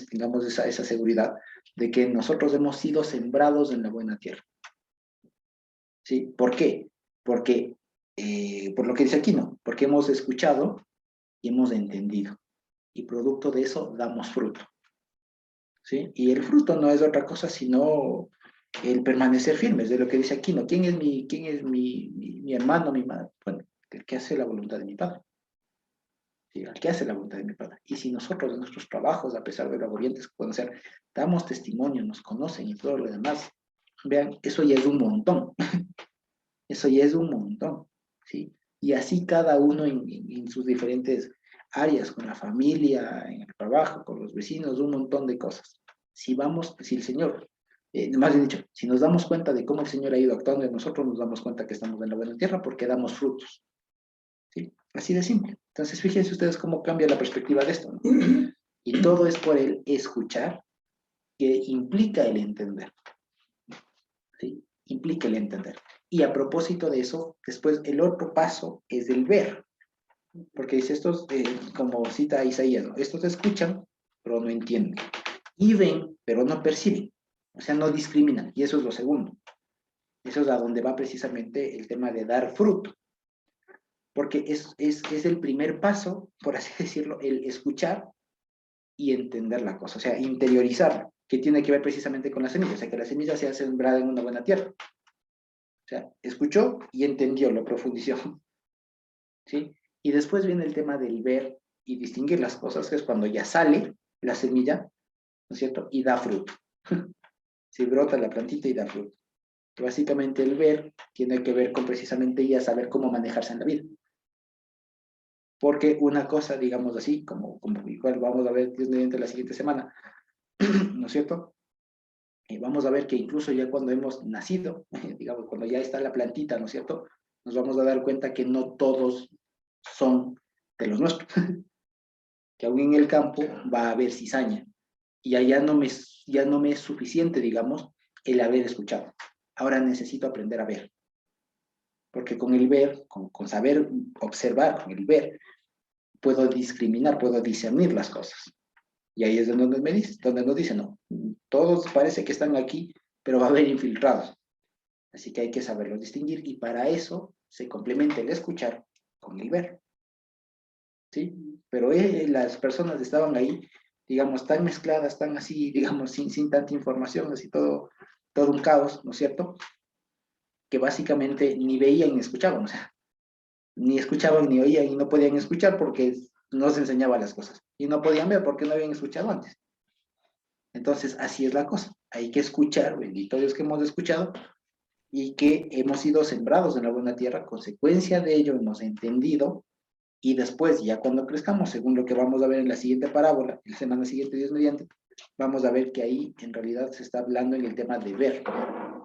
tengamos esa seguridad de que nosotros hemos sido sembrados en la buena tierra. ¿Sí? ¿Por qué? Porque, por lo que dice aquí, ¿no? Porque hemos escuchado y hemos entendido. Y producto de eso damos fruto. ¿Sí? Y el fruto no es otra cosa sino el permanecer firmes, de lo que dice aquí, ¿no? ¿Quién es mi hermano, mi madre? Bueno, el que hace la voluntad de mi padre. ¿Sí? El que hace la voluntad de mi padre. Y si nosotros en nuestros trabajos, a pesar de lo agobiantes que pueden ser, damos testimonio, nos conocen y todo lo demás, vean, eso ya es un montón. Eso ya es un montón, ¿sí? Y así cada uno en sus diferentes áreas, con la familia, en el trabajo, con los vecinos, un montón de cosas. Si el Señor, más bien dicho, si nos damos cuenta de cómo el Señor ha ido actuando en nosotros, nos damos cuenta que estamos en la buena tierra porque damos frutos, ¿sí? Así de simple. Entonces, fíjense ustedes cómo cambia la perspectiva de esto, ¿no? Y todo es por el escuchar, que implica el entender, ¿sí? Implica el entender. Y a propósito de eso, después el otro paso es el ver, porque dice estos, como cita Isaías, ¿no? Estos escuchan, pero no entienden, y ven, pero no perciben, o sea, no discriminan, y eso es lo segundo. Eso es a donde va precisamente el tema de dar fruto, porque es el primer paso, por así decirlo, el escuchar y entender la cosa, o sea, interiorizar, que tiene que ver precisamente con la semilla, o sea, que la semilla sea sembrada en una buena tierra. O sea, escuchó y entendió, lo profundizó, ¿sí? Y después viene el tema del ver y distinguir las cosas, que es cuando ya sale la semilla, ¿no es cierto? Y da fruto. Se brota la plantita y da fruto. Que básicamente el ver tiene que ver con precisamente ya saber cómo manejarse en la vida. Porque una cosa, digamos así, como igual vamos a ver Dios mediante la siguiente semana, ¿no es cierto? Vamos a ver que incluso ya cuando hemos nacido, digamos, cuando ya está la plantita, ¿no es cierto? Nos vamos a dar cuenta que no todos son de los nuestros. Que aún en el campo va a haber cizaña. Y ya no me es suficiente, digamos, el haber escuchado. Ahora necesito aprender a ver. Porque con el ver, con saber observar, con el ver, puedo discriminar, puedo discernir las cosas. Y ahí es donde nos dicen, no, todos parece que están aquí, pero va a haber infiltrados. Así que hay que saberlos distinguir y para eso se complementa el escuchar con el ver. ¿Sí? Pero las personas estaban ahí, digamos, tan mezcladas, tan así, digamos, sin tanta información, así todo un caos, ¿no es cierto? Que básicamente ni veían ni escuchaban, o sea, ni escuchaban ni oían y no podían escuchar porque no se enseñaban las cosas. Y no podían ver porque no habían escuchado antes. Entonces, así es la cosa. Hay que escuchar, bendito Dios que hemos escuchado y que hemos sido sembrados en la buena tierra. Consecuencia de ello hemos entendido y después, ya cuando crezcamos, según lo que vamos a ver en la siguiente parábola, la semana siguiente, Dios mediante, vamos a ver que ahí en realidad se está hablando en el tema de ver,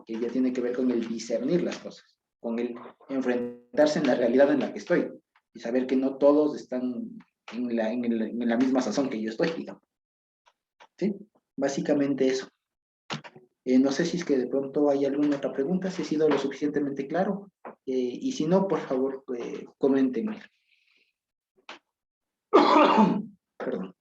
que ya tiene que ver con el discernir las cosas, con el enfrentarse en la realidad en la que estoy y saber que no todos están en la misma sazón que yo estoy, digamos. ¿Sí? Básicamente eso. No sé si es que de pronto hay alguna otra pregunta, si he sido lo suficientemente claro. Y si no, por favor, coméntenme. Perdón.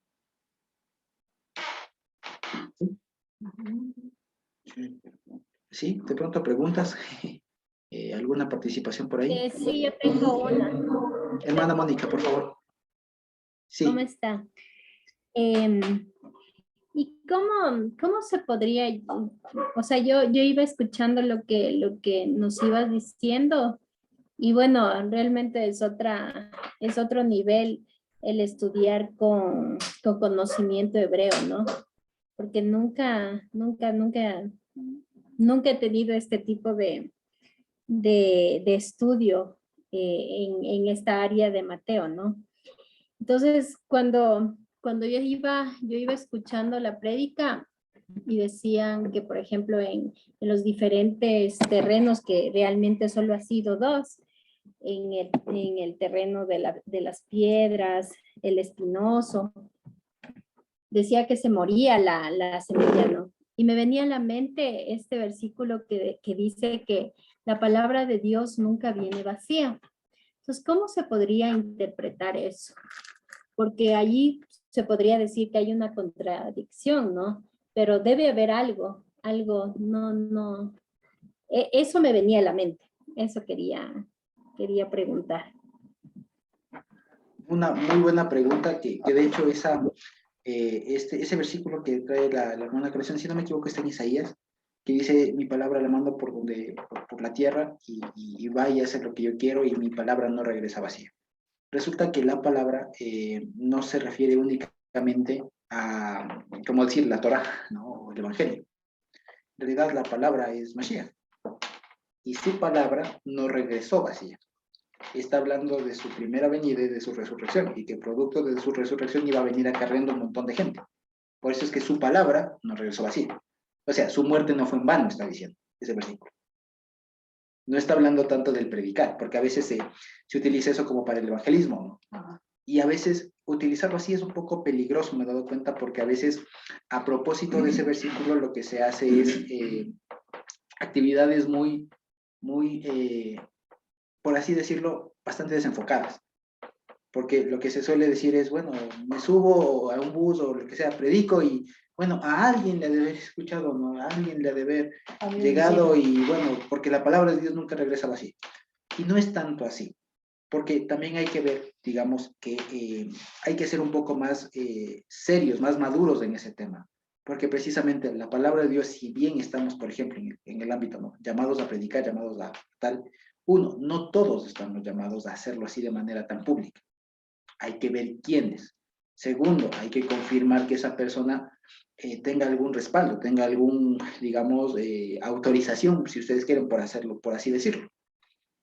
¿Sí? ¿De pronto preguntas? ¿Alguna participación por ahí? Sí, yo tengo una. Hermana Mónica, por favor. ¿Cómo Sí. está? ¿Y cómo se podría, o sea, yo iba escuchando lo que nos ibas diciendo y bueno, realmente es otro nivel el estudiar con conocimiento hebreo, ¿no? Porque nunca he tenido este tipo de estudio en esta área de Mateo, ¿no? Entonces, cuando yo iba escuchando la prédica y decían que, por ejemplo, en los diferentes terrenos, que realmente solo ha sido dos, en el terreno de las piedras, el espinoso, decía que se moría la semilla, ¿no? Y me venía a la mente este versículo que dice que la palabra de Dios nunca viene vacía. Entonces, ¿cómo se podría interpretar eso? Porque allí se podría decir que hay una contradicción, ¿no? Pero debe haber algo, no. Eso me venía a la mente, eso quería preguntar. Una muy buena pregunta que de hecho ese versículo que trae la hermana colección, si no me equivoco, está en Isaías, que dice, mi palabra la mando por la tierra y va y hace lo que yo quiero y mi palabra no regresa vacía. Resulta que la palabra no se refiere únicamente a, como decir, la Torah, ¿no? O el Evangelio. En realidad la palabra es Mashiach y su palabra no regresó vacía. Está hablando de su primera venida y de su resurrección, y que producto de su resurrección iba a venir acarreando un montón de gente. Por eso es que su palabra no regresó vacía. O sea, su muerte no fue en vano, está diciendo ese versículo. No está hablando tanto del predicar, porque a veces se utiliza eso como para el evangelismo, ¿no? Y a veces utilizarlo así es un poco peligroso, me he dado cuenta, porque a veces a propósito de ese versículo lo que se hace es actividades muy, por así decirlo, bastante desenfocadas. Porque lo que se suele decir es, bueno, me subo a un bus o lo que sea, predico y, bueno, a alguien le ha de haber escuchado, ¿no? A alguien le ha de haber llegado y, bueno, porque la palabra de Dios nunca regresa vacía. Y no es tanto así, porque también hay que ver, digamos, que hay que ser un poco más serios, más maduros en ese tema. Porque precisamente la palabra de Dios, si bien estamos, por ejemplo, en el ámbito, ¿no? Llamados a predicar, llamados a tal, uno, no todos estamos llamados a hacerlo así de manera tan pública. Hay que ver quiénes. Segundo, hay que confirmar que esa persona tenga algún respaldo, tenga algún, digamos, autorización, si ustedes quieren, por hacerlo, por así decirlo.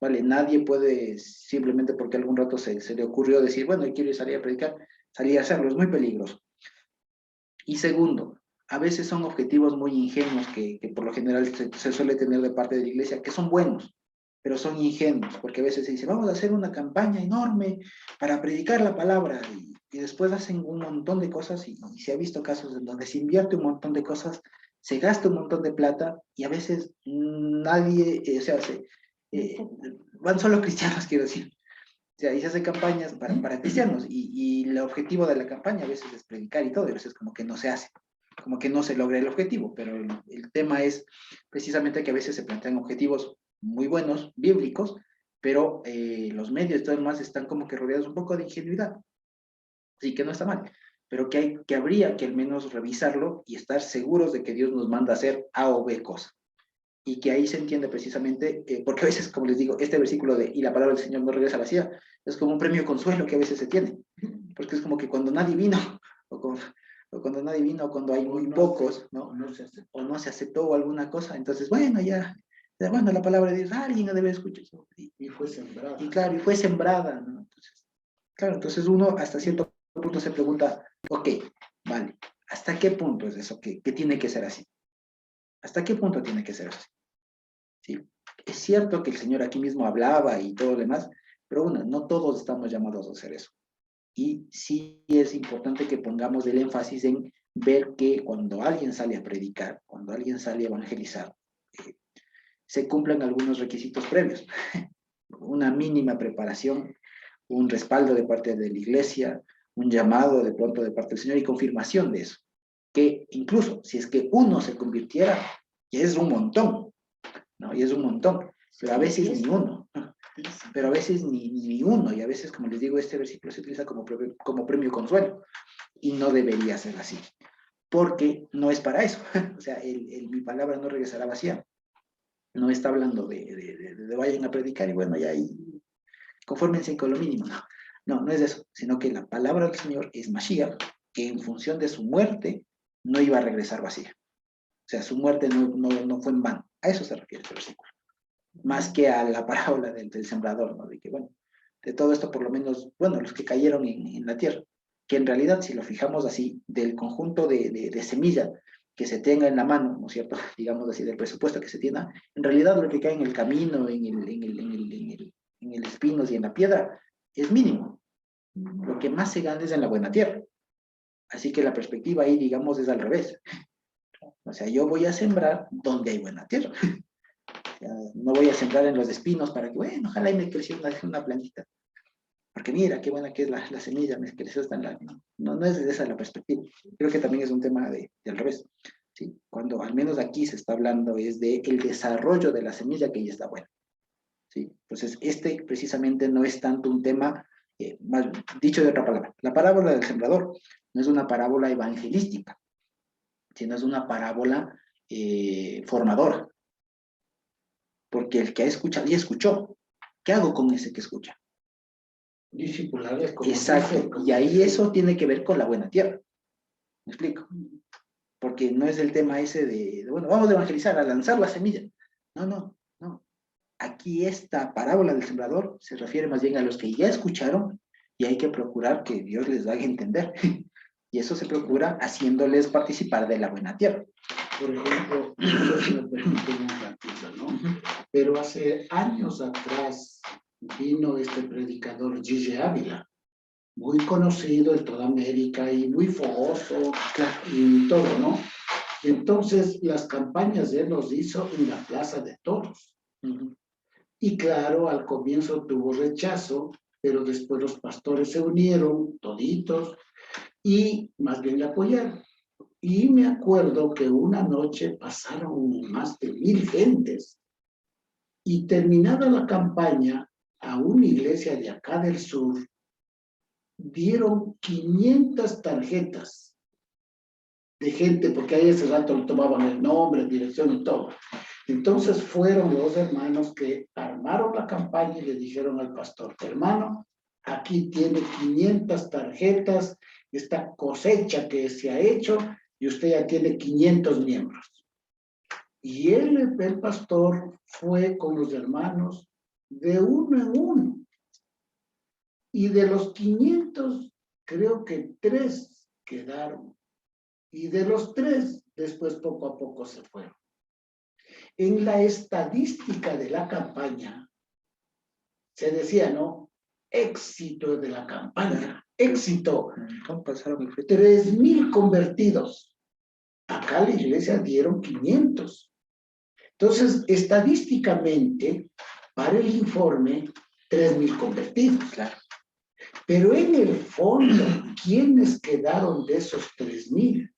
¿Vale? Nadie puede simplemente porque algún rato se le ocurrió decir, bueno, yo quiero salir a predicar, salir a hacerlo, es muy peligroso. Y segundo, a veces son objetivos muy ingenuos que por lo general se suele tener de parte de la iglesia, que son buenos, pero son ingenuos, porque a veces se dice, vamos a hacer una campaña enorme para predicar la palabra, y después hacen un montón de cosas, y se ha visto casos en donde se invierte un montón de cosas, se gasta un montón de plata, y a veces nadie, o sea, van solo cristianos, quiero decir. O sea, y se hacen campañas para cristianos, y el objetivo de la campaña a veces es predicar y todo, y a veces como que no se hace, como que no se logra el objetivo, pero el tema es precisamente que a veces se plantean objetivos muy buenos, bíblicos, pero los medios y todo demás están como que rodeados un poco de ingenuidad, así que no está mal, pero que habría que al menos revisarlo y estar seguros de que Dios nos manda a hacer A o B cosa. Y que ahí se entiende precisamente, porque a veces, como les digo, este versículo de y la palabra del Señor no regresa vacía, es como un premio consuelo que a veces se tiene, porque es como que cuando nadie vino, o cuando nadie vino, o cuando hay muy pocos, ¿no? O no se aceptó o alguna cosa, entonces, bueno, ya, bueno, la palabra de Dios, alguien debe escuchar eso. Y fue sembrada. Y claro, y fue sembrada, ¿no? Entonces, claro, entonces uno hasta cierto punto se pregunta, ok, vale, ¿hasta qué punto es eso que tiene que ser así? ¿Hasta qué punto tiene que ser así? ¿Sí? Es cierto que el Señor aquí mismo hablaba y todo lo demás, pero bueno, no todos estamos llamados a hacer eso. Y sí es importante que pongamos el énfasis en ver que cuando alguien sale a predicar, cuando alguien sale a evangelizar, se cumplen algunos requisitos previos. Una mínima preparación, un respaldo de parte de la iglesia, un llamado de pronto de parte del Señor y confirmación de eso. Que incluso si es que uno se convirtiera, ya es un montón, ¿no? Y es un montón, pero a veces ni uno, pero a veces ni uno, y a veces, como les digo, este versículo se utiliza como premio consuelo, y no debería ser así, porque no es para eso. O sea, mi palabra no regresará vacía. No está hablando de vayan a predicar y bueno, ya ahí confórmense con lo mínimo. No es eso, sino que la palabra del Señor es Mashiach, que en función de su muerte no iba a regresar vacía. O sea, su muerte no fue en vano. A eso se refiere este versículo. Más que a la parábola del sembrador, ¿no? De que, bueno, de todo esto por lo menos, bueno, los que cayeron en la tierra, que en realidad, si lo fijamos así, del conjunto de semilla que se tenga en la mano, ¿no es cierto? Digamos así, del presupuesto que se tenga, en realidad lo que cae en el camino, en el espinos y en la piedra, es mínimo. Lo que más se gana es en la buena tierra. Así que la perspectiva ahí, digamos, es al revés. O sea, yo voy a sembrar donde hay buena tierra. O sea, no voy a sembrar en los espinos para que, bueno, ojalá y me creció una plantita. Porque mira, qué buena que es la semilla, me creció tan larga. No es esa la perspectiva. Creo que también es un tema al revés. ¿Sí? Cuando al menos aquí se está hablando es de el desarrollo de la semilla que ya está buena. ¿Sí? Entonces, este precisamente no es tanto un tema, más dicho de otra palabra, la parábola del sembrador no es una parábola evangelística, sino es una parábola formadora. Porque el que ha escuchado y escuchó, ¿qué hago con ese que escucha? Discipularles como Exacto, dice, y ahí eso tiene que ver con la buena tierra. ¿Me explico? Porque no es el tema ese bueno, vamos a evangelizar, a lanzar la semilla. No. Aquí esta parábola del sembrador se refiere más bien a los que ya escucharon y hay que procurar que Dios les haga entender. Y eso se procura haciéndoles participar de la buena tierra. por ejemplo, no sé si me permiten un ratito, ¿no? Pero hace años atrás vino este predicador Gigi Ávila, muy conocido en toda América y muy fogoso y todo, ¿no? Entonces, las campañas de él los hizo en la Plaza de Toros. Y claro, al comienzo tuvo rechazo, pero después los pastores se unieron, toditos, y más bien le apoyaron. Y me acuerdo que una noche pasaron más de 1000 gentes. Y terminada la campaña, a una iglesia de acá del sur, dieron 500 tarjetas de gente, porque ahí ese rato le tomaban el nombre, dirección y todo. Entonces fueron los hermanos que armaron la campaña y le dijeron al pastor, hermano, aquí tiene 500 tarjetas, esta cosecha que se ha hecho, y usted ya tiene 500 miembros. Y el pastor fue con los hermanos de uno en uno. Y de los 500, creo que 3 quedaron. Y de los 3, después poco a poco se fueron. En la estadística de la campaña, se decía, ¿no? Éxito de la campaña, éxito. 3,000 convertidos. Acá la iglesia dieron 500. Entonces, estadísticamente, para el informe, 3,000 convertidos. Claro. Pero en el fondo, ¿quiénes quedaron de esos 3,000?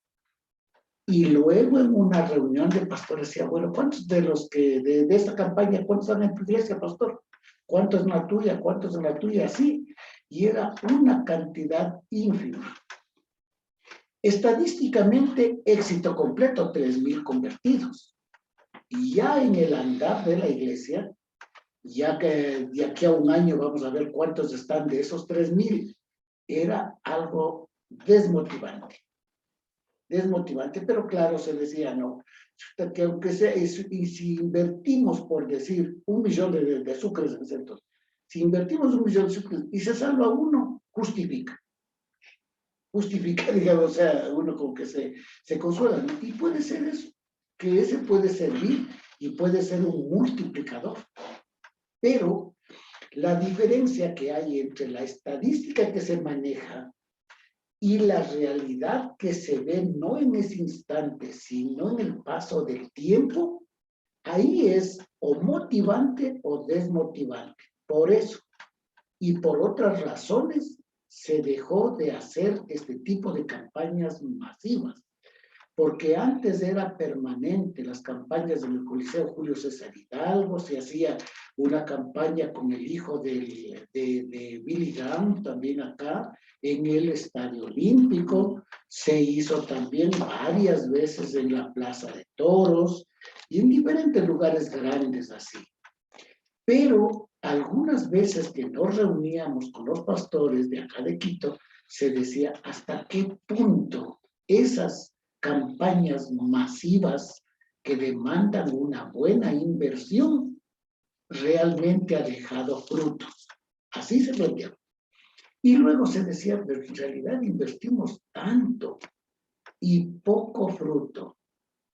Y luego en una reunión de pastores decía, bueno, ¿cuántos de los que de esta campaña, cuántos están en tu iglesia, pastor? ¿Cuántos en la tuya? ¿Cuántos en la tuya? Así. Y era una cantidad ínfima. Estadísticamente, éxito completo, 3,000 convertidos. Y ya en el andar de la iglesia, ya que de aquí a un año vamos a ver cuántos están de esos 3,000, era algo desmotivante. Desmotivante, pero claro, se decía, no, que aunque sea, y si invertimos, por decir, 1,000,000 de sucres en centros, si invertimos 1,000,000 de sucres y se salva uno, justifica, digamos, o sea, uno con que se consuela, ¿no? Y puede ser eso, que ese puede servir y puede ser un multiplicador, pero la diferencia que hay entre la estadística que se maneja Y la realidad que se ve no en ese instante, sino en el paso del tiempo, ahí es o motivante o desmotivante. Por eso y por otras razones se dejó de hacer este tipo de campañas masivas. Porque antes era permanente las campañas en el Coliseo Julio César Hidalgo, se hacía una campaña con el hijo de Billy Graham, también acá, en el Estadio Olímpico, se hizo también varias veces en la Plaza de Toros y en diferentes lugares grandes así. Pero algunas veces que nos reuníamos con los pastores de acá de Quito, se decía hasta qué punto esas campañas masivas que demandan una buena inversión realmente ha dejado frutos. Así se lo dio. Y luego se decía, pero en realidad invertimos tanto y poco fruto.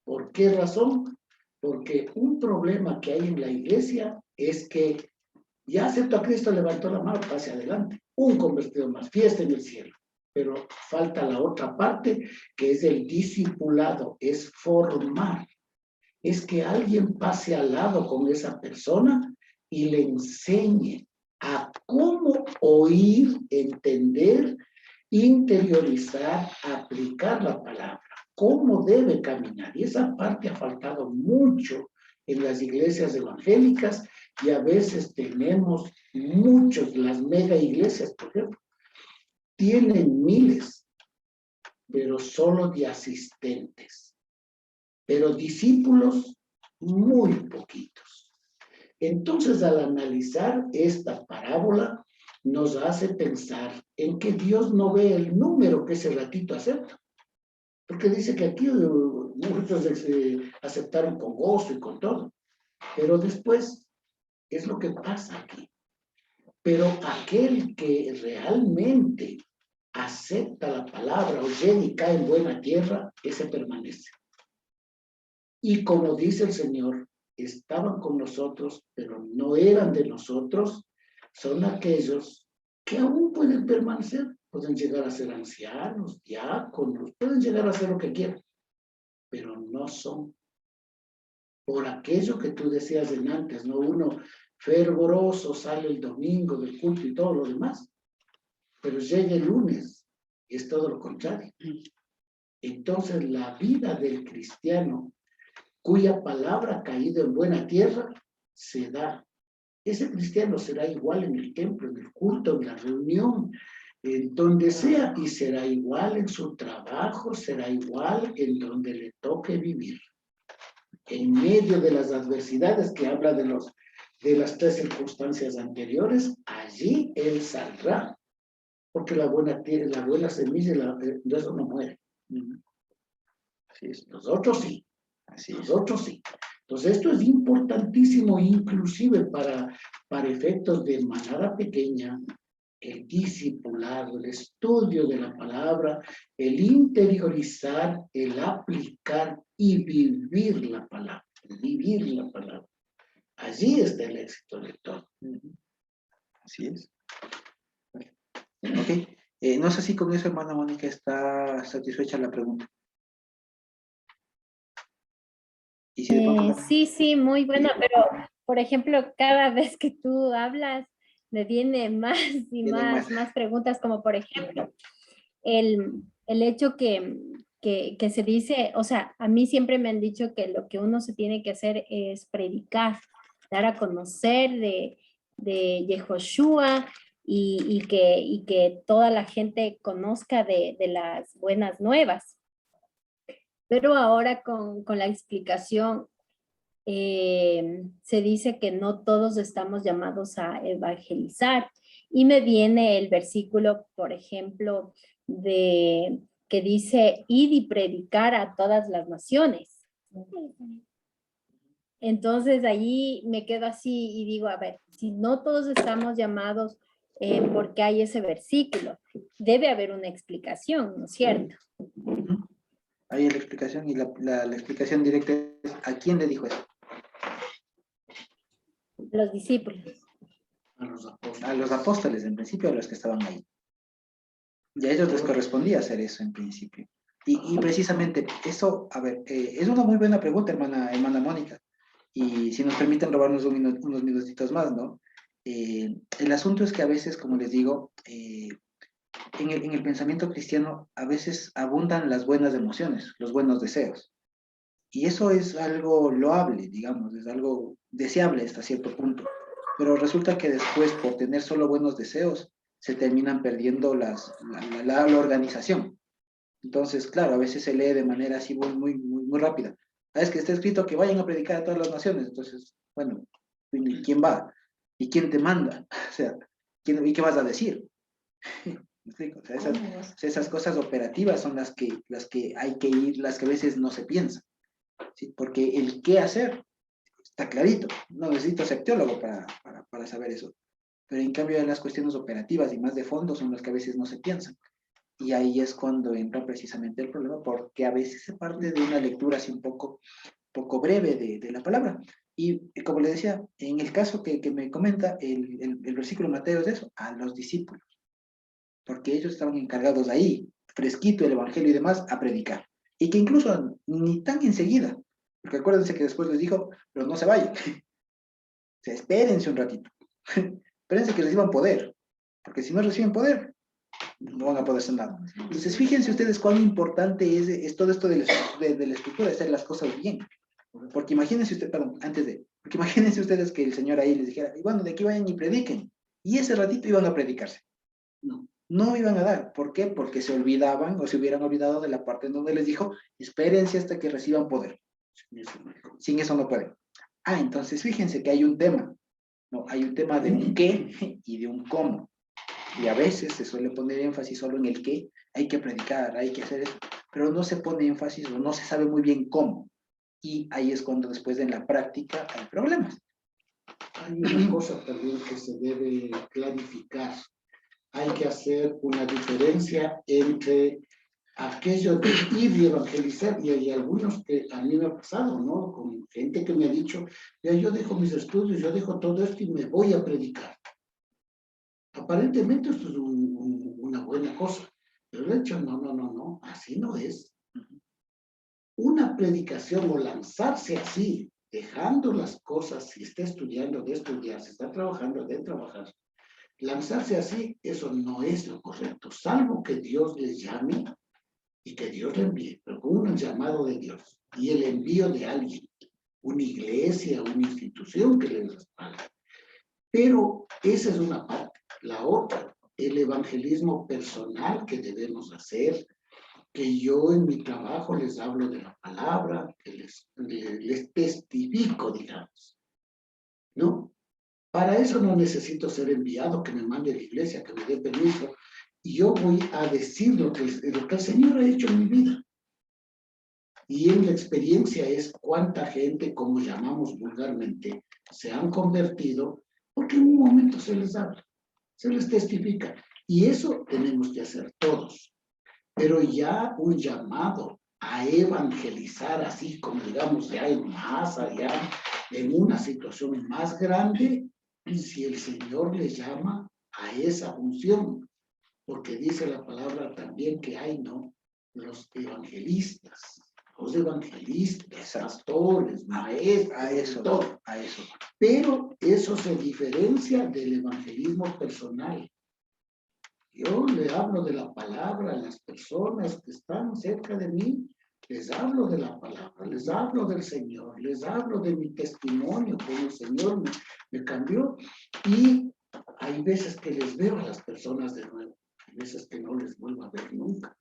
¿Por qué razón? Porque un problema que hay en la iglesia es que ya acepto a Cristo, levantó la mano, pase adelante. Un convertido más, fiesta en el cielo. Pero falta la otra parte, que es el discipulado, es formar. Es que alguien pase al lado con esa persona y le enseñe a cómo oír, entender, interiorizar, aplicar la palabra, cómo debe caminar. Y esa parte ha faltado mucho en las iglesias evangélicas y a veces tenemos muchos, las mega iglesias, por ejemplo, tienen miles, pero solo de asistentes, pero discípulos muy poquitos. Entonces, al analizar esta parábola, nos hace pensar en que Dios no ve el número que ese ratito acepta. Porque dice que aquí muchos aceptaron con gozo y con todo. Pero después es lo que pasa aquí. Pero aquel que realmente acepta la palabra, oye y cae en buena tierra, ese permanece. Y como dice el Señor, estaban con nosotros, pero no eran de nosotros, son aquellos que aún pueden permanecer, pueden llegar a ser ancianos, diáconos, pueden llegar a hacer lo que quieran, pero no son. Por aquello que tú decías en antes, ¿no? Uno fervoroso sale el domingo del culto y todo lo demás, pero llega el lunes y es todo lo contrario. Entonces la vida del cristiano, cuya palabra ha caído en buena tierra, se da. Ese cristiano será igual en el templo, en el culto, en la reunión, en donde sea, y será igual en su trabajo, será igual en donde le toque vivir. En medio de las adversidades que habla de las tres circunstancias anteriores, allí él saldrá, porque la buena semilla, de eso no muere. Así es. Los otros sí. Así es. Los otros sí. Entonces esto es importantísimo, inclusive para efectos de manada pequeña, el discipulado, el estudio de la palabra, el interiorizar, el aplicar y vivir la palabra. Vivir la palabra. Allí está el éxito de todo. Así es. Ok. No sé si con eso, hermana Mónica, está satisfecha la pregunta. Y si de pronto... Sí, muy buena, pero por ejemplo, cada vez que tú hablas, me viene más y más preguntas, como por ejemplo, el hecho que se dice, o sea, a mí siempre me han dicho que lo que uno se tiene que hacer es predicar, dar a conocer de Yehoshua y que toda la gente conozca de las buenas nuevas. Pero ahora con la explicación se dice que no todos estamos llamados a evangelizar. Y me viene el versículo, por ejemplo, que dice, id y predicar a todas las naciones. Entonces allí me quedo así y digo, a ver, si no todos estamos llamados, ¿por qué hay ese versículo? Debe haber una explicación, ¿no es cierto? Ahí la explicación, y la explicación directa es, ¿a quién le dijo eso? Los discípulos. A los apóstoles, en principio a los que estaban ahí. Y a ellos les correspondía hacer eso en principio. Y precisamente eso, a ver, es una muy buena pregunta, hermana Mónica. Y si nos permiten robarnos unos minutitos más, ¿no? El asunto es que a veces, como les digo, en el pensamiento cristiano a veces abundan las buenas emociones, los buenos deseos. Y eso es algo loable, digamos, es algo deseable hasta cierto punto. Pero resulta que después, por tener solo buenos deseos, se terminan perdiendo la organización. Entonces, claro, a veces se lee de manera así muy rápida. Ah, es que está escrito que vayan a predicar a todas las naciones. Entonces, bueno, ¿y quién va? ¿Y quién te manda? O sea, ¿y qué vas a decir? ¿Me explico? O sea, esas cosas operativas son las que hay que ir, las que a veces no se piensan, ¿sí? Porque el qué hacer está clarito. No necesito ser teólogo para saber eso. Pero en cambio, las cuestiones operativas y más de fondo son las que a veces no se piensan. Y ahí es cuando entra precisamente el problema, porque a veces se parte de una lectura así un poco breve de la palabra. Y como le decía, en el caso que me comenta, el versículo de Mateo es eso, a los discípulos, porque ellos estaban encargados ahí, fresquito el evangelio y demás, a predicar. Y que incluso ni tan enseguida, porque acuérdense que después les dijo, pero no se vayan, o sea, espérense un ratito, espérense que reciban poder, porque si no reciben poder, no van a poder hacer nada. Entonces, fíjense ustedes cuán importante es todo esto de la escritura, de hacer las cosas bien. Porque imagínense ustedes, perdón, porque imagínense ustedes que el Señor ahí les dijera, y bueno, de aquí vayan y prediquen. Y ese ratito iban a predicarse. No iban a dar. ¿Por qué? Porque se olvidaban o se hubieran olvidado de la parte en donde les dijo, espérense hasta que reciban poder. Sin eso no pueden. Ah, entonces fíjense que hay un tema. No, hay un tema de un qué y de un cómo. Y a veces se suele poner énfasis solo en el qué, hay que predicar, hay que hacer eso, pero no se pone énfasis o no se sabe muy bien cómo. Y ahí es cuando después en la práctica hay problemas. Hay una cosa también que se debe clarificar. Hay que hacer una diferencia entre aquello de ir y evangelizar, y hay algunos que a mí me ha pasado, ¿no? Con gente que me ha dicho, ya yo dejo mis estudios, yo dejo todo esto y me voy a predicar. Aparentemente esto es una buena cosa, pero de hecho no, así no es. Una predicación o lanzarse así, dejando las cosas, si está estudiando, de estudiar, si está trabajando, de trabajar, lanzarse así, eso no es lo correcto, salvo que Dios les llame y que Dios le envíe, pero con un llamado de Dios y el envío de alguien, una iglesia, una institución que les respalde. Pero esa es una parte. La otra, el evangelismo personal que debemos hacer, que yo en mi trabajo les hablo de la palabra, que les testifico, digamos, ¿no? Para eso no necesito ser enviado, que me mande a la iglesia, que me dé permiso, y yo voy a decir lo que el Señor ha hecho en mi vida. Y en la experiencia es cuánta gente, como llamamos vulgarmente, se han convertido, porque en un momento se les habla, se les testifica. Y eso tenemos que hacer todos. Pero ya un llamado a evangelizar, así como digamos, ya en más allá, en una situación más grande, si el Señor les llama a esa función, porque dice la palabra también que hay, ¿no? Los evangelistas, pastores, maestros, A eso, todo. a eso. Pero eso se diferencia del evangelismo personal. Yo le hablo de la palabra a las personas que están cerca de mí, les hablo de la palabra, les hablo del Señor, les hablo de mi testimonio, como el Señor me cambió. Y hay veces que les veo a las personas de nuevo, hay veces que no les vuelvo a ver nunca.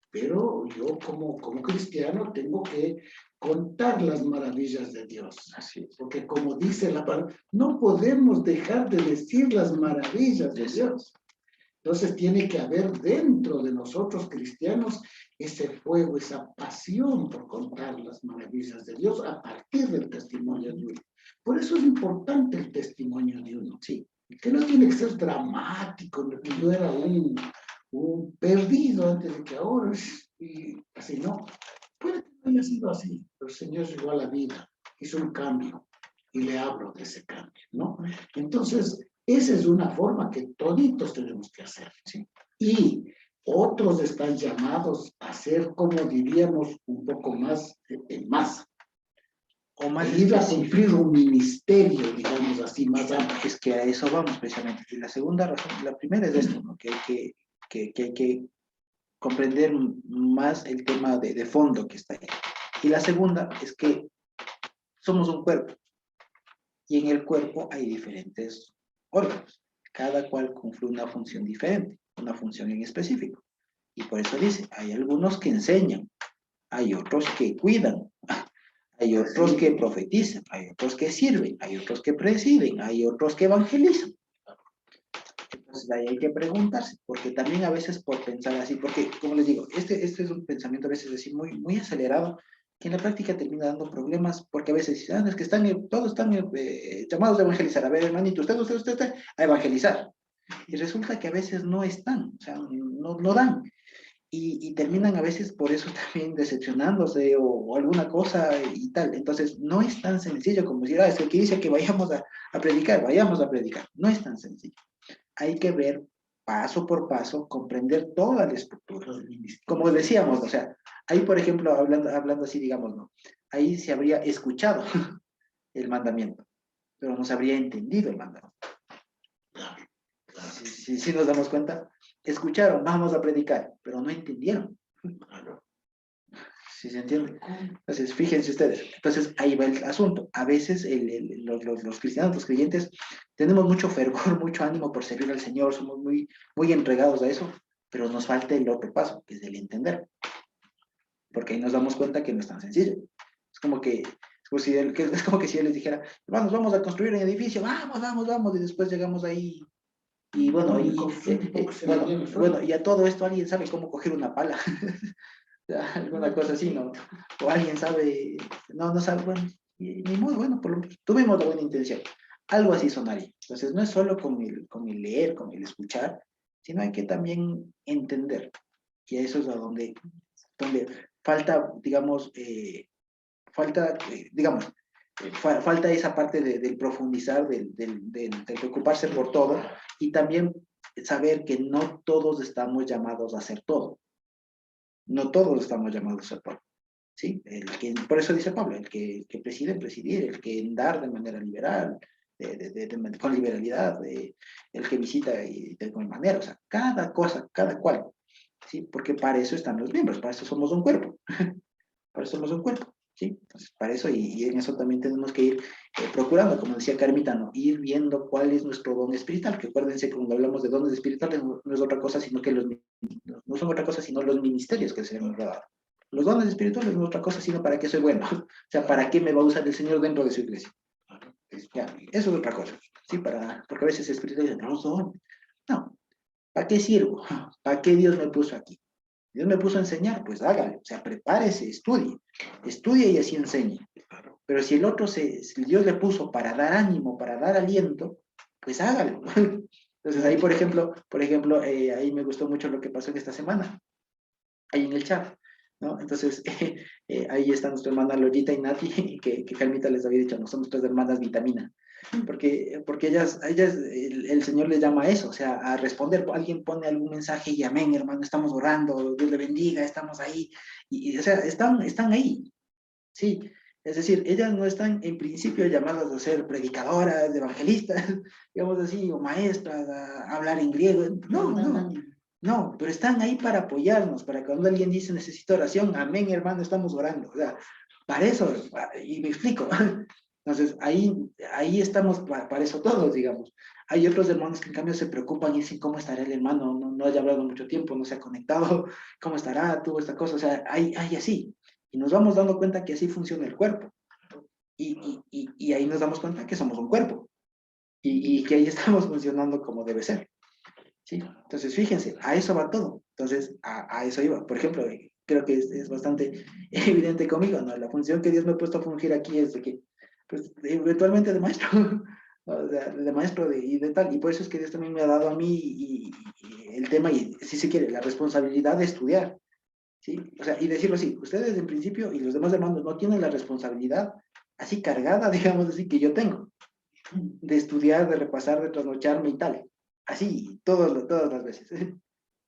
Pero yo como cristiano tengo que contar las maravillas de Dios. Así es. Porque como dice la palabra, no podemos dejar de decir las maravillas de Dios. Entonces tiene que haber dentro de nosotros cristianos ese fuego, esa pasión por contar las maravillas de Dios a partir del testimonio de uno. Por eso es importante el testimonio de uno. Sí, que no tiene que ser dramático, que yo era un perdido antes de que ahora, y así no. Puede que no haya sido así, pero el Señor llegó a la vida, hizo un cambio y le hablo de ese cambio, ¿no? Entonces, esa es una forma que toditos tenemos que hacer, ¿sí? Y otros están llamados a ser, como diríamos, un poco más en masa. O más E ir a específico. cumplir un ministerio, digamos así, más amplio. Es que a eso vamos precisamente. Y la segunda razón, la primera es esto, ¿no? Que hay que comprender más el tema de fondo que está ahí. Y la segunda es que somos un cuerpo. Y en el cuerpo hay diferentes órganos. Cada cual cumple una función diferente, una función en específico. Y por eso dice, hay algunos que enseñan, hay otros que cuidan, hay otros que profetizan, hay otros que sirven, hay otros que presiden, hay otros que evangelizan. Entonces ahí hay que preguntarse, porque también a veces por pensar así, porque como les digo, este es un pensamiento a veces así muy acelerado, que en la práctica termina dando problemas, porque a veces dicen, es que todos están llamados a evangelizar. A ver, hermanito, usted, a evangelizar. Y resulta que a veces no están, o sea, no dan. Y terminan a veces por eso también decepcionándose o alguna cosa y tal. Entonces, no es tan sencillo como decir, es el que dice que vayamos a predicar, vayamos a predicar. No es tan sencillo. Hay que ver paso por paso, comprender toda la estructura. Como decíamos, o sea, ahí, por ejemplo, hablando así, digamos, ¿no? Ahí se habría escuchado el mandamiento, pero no se habría entendido el mandamiento. Si nos damos cuenta, escucharon, vamos a predicar, pero no entendieron. ¿Sí se entiende? Entonces, fíjense ustedes, entonces ahí va el asunto. A veces los cristianos, los creyentes, tenemos mucho fervor, mucho ánimo por servir al Señor, somos muy entregados a eso, pero nos falta el otro paso, que es el entender. Porque ahí nos damos cuenta que no es tan sencillo. Es como que, es como que si él les dijera, vamos a construir un edificio, vamos, y después llegamos ahí. Y bueno, y a todo esto alguien sabe cómo coger una pala. Alguna cosa así, ¿no? O alguien sabe, no sabe, bueno, ni muy bueno, por lo menos tuvimos la buena intención. Algo así sonaría. Entonces, no es solo con el leer, con el escuchar, sino hay que también entender. Y eso es a donde falta, digamos, falta esa parte del profundizar, del preocuparse por todo, y también saber que no todos estamos llamados a hacer todo. No todos estamos llamados a todo. ¿Sí? Por eso dice Pablo, el que preside, presidir, el que dar de manera liberal, con liberalidad, el que visita de buena manera, o sea, cada cosa, cada cual, ¿sí? Porque para eso están los miembros, para eso somos un cuerpo, para eso somos un cuerpo, ¿sí? Entonces, para eso, y en eso también tenemos que ir procurando, como decía Carmitano, ir viendo cuál es nuestro don espiritual, que acuérdense que cuando hablamos de dones espirituales no es otra cosa, sino que no son otra cosa, sino los ministerios que se han dado. Los dones espirituales no es otra cosa, sino para qué soy bueno. O sea, para qué me va a usar el Señor dentro de su iglesia. Ya, eso es otra cosa. ¿Sí? Porque a veces espirituales dicen, no son. No. ¿Para qué sirvo? ¿Para qué Dios me puso aquí? Dios me puso a enseñar, pues hágale. O sea, prepárese, estudie. Estudie y así enseñe. Pero si el otro, si Dios le puso para dar ánimo, para dar aliento, pues hágalo. Entonces ahí, por ejemplo, ahí me gustó mucho lo que pasó en esta semana, ahí en el chat. ¿No? Entonces, ahí está nuestra hermana Lolita y Nati, que Carmita les había dicho, no son nuestras hermanas vitamina, porque ellas el Señor les llama a eso, o sea, a responder, alguien pone algún mensaje y amén, hermano, estamos orando, Dios le bendiga, estamos ahí, o sea, están ahí, sí, es decir, ellas no están en principio llamadas a ser predicadoras, evangelistas, digamos así, o maestras, a hablar en griego, no, pero están ahí para apoyarnos, para que cuando alguien dice necesito oración, amén, hermano, estamos orando. O sea, para eso, y me explico. Entonces, ahí estamos para eso todos, digamos. Hay otros hermanos que en cambio se preocupan y dicen, ¿cómo estará el hermano? No haya hablado mucho tiempo, no se ha conectado, ¿cómo estará? Tuvo esta cosa, o sea, hay así. Y nos vamos dando cuenta que así funciona el cuerpo. Y ahí nos damos cuenta que somos un cuerpo. Y que ahí estamos funcionando como debe ser. ¿Sí? Entonces, fíjense, a eso va todo. Entonces, a eso iba. Por ejemplo, creo que es bastante evidente conmigo, ¿no? La función que Dios me ha puesto a fungir aquí es de que, pues, eventualmente de maestro, o sea, de maestro y de tal. Y por eso es que Dios también me ha dado a mí y el tema, y si se quiere, la responsabilidad de estudiar. ¿Sí? O sea, y decirlo así, ustedes en principio y los demás hermanos no tienen la responsabilidad así cargada, digamos así, que yo tengo, de estudiar, de repasar, de trasnocharme y tal. Así, todas las veces.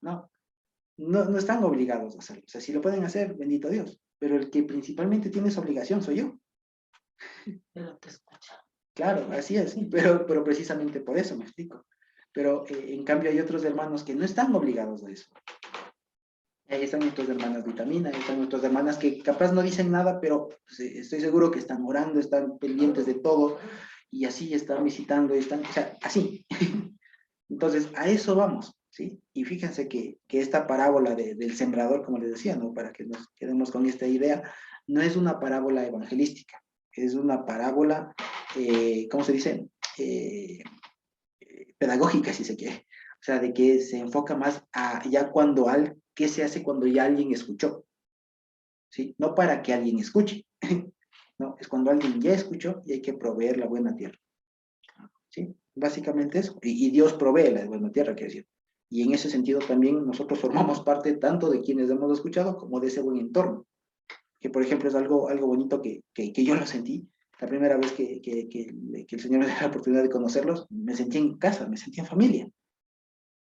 No están obligados a hacerlo. O sea, si lo pueden hacer, bendito Dios. Pero el que principalmente tiene esa obligación soy yo. Pero te escucha. Claro, así es, sí, pero precisamente por eso me explico. Pero en cambio hay otros hermanos que no están obligados a eso. Ahí están nuestras hermanas vitamina, ahí están nuestras hermanas que capaz no dicen nada, pero pues, estoy seguro que están orando, están pendientes de todo, y así están visitando, y están, o sea, así. Entonces, a eso vamos, ¿sí? Y fíjense que esta parábola del sembrador, como les decía, ¿no? Para que nos quedemos con esta idea, no es una parábola evangelística, es una parábola, ¿cómo se dice? Pedagógica, si se quiere. O sea, de que se enfoca más a ya cuando qué se hace cuando ya alguien escuchó, ¿sí? No para que alguien escuche, no, es cuando alguien ya escuchó y hay que proveer la buena tierra, ¿sí? Básicamente eso, y Dios provee la buena tierra, quiero decir. Y en ese sentido también nosotros formamos parte tanto de quienes hemos escuchado como de ese buen entorno, que por ejemplo es algo bonito que yo lo sentí. La primera vez que el Señor me dio la oportunidad de conocerlos, me sentí en casa, me sentí en familia.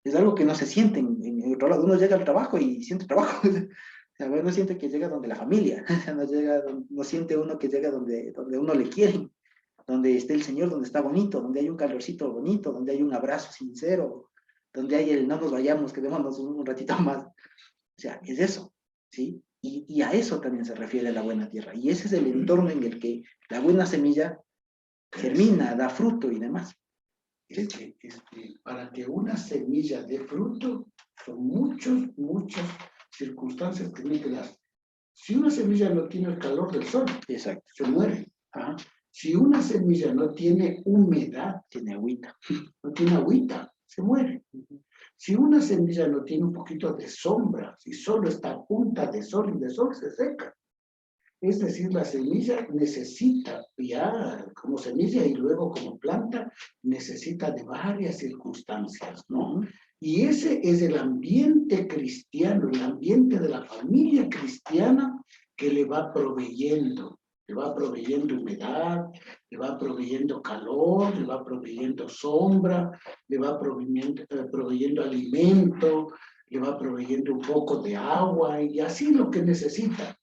Es algo que no se siente en otro lado. Uno llega al trabajo y siente trabajo. O sea, uno siente que llega donde la familia. No siente uno que llega donde uno le quiere, donde esté el Señor, donde está bonito, donde hay un calorcito bonito, donde hay un abrazo sincero, donde hay el no nos vayamos, quedémonos un ratito más. O sea, es eso, ¿sí? Y a eso también se refiere la buena tierra. Y ese es el entorno en el que la buena semilla germina, da fruto y demás. Para que una semilla dé fruto, son muchas circunstancias que tienen que dar. Si una semilla no tiene el calor del sol, Exacto. se muere. Ajá. Si una semilla no tiene humedad, Tiene agüita. no tiene agüita, se muere. Si una semilla no tiene un poquito de sombra, si solo está a punta de sol y de sol, se seca. Es decir, la semilla necesita, ya como semilla y luego como planta, necesita de varias circunstancias, ¿no? Y ese es el ambiente cristiano, el ambiente de la familia cristiana que le va proveyendo humedad, le va proveyendo calor, le va proveyendo sombra, le va proveyendo alimento, le va proveyendo un poco de agua y así lo que necesita.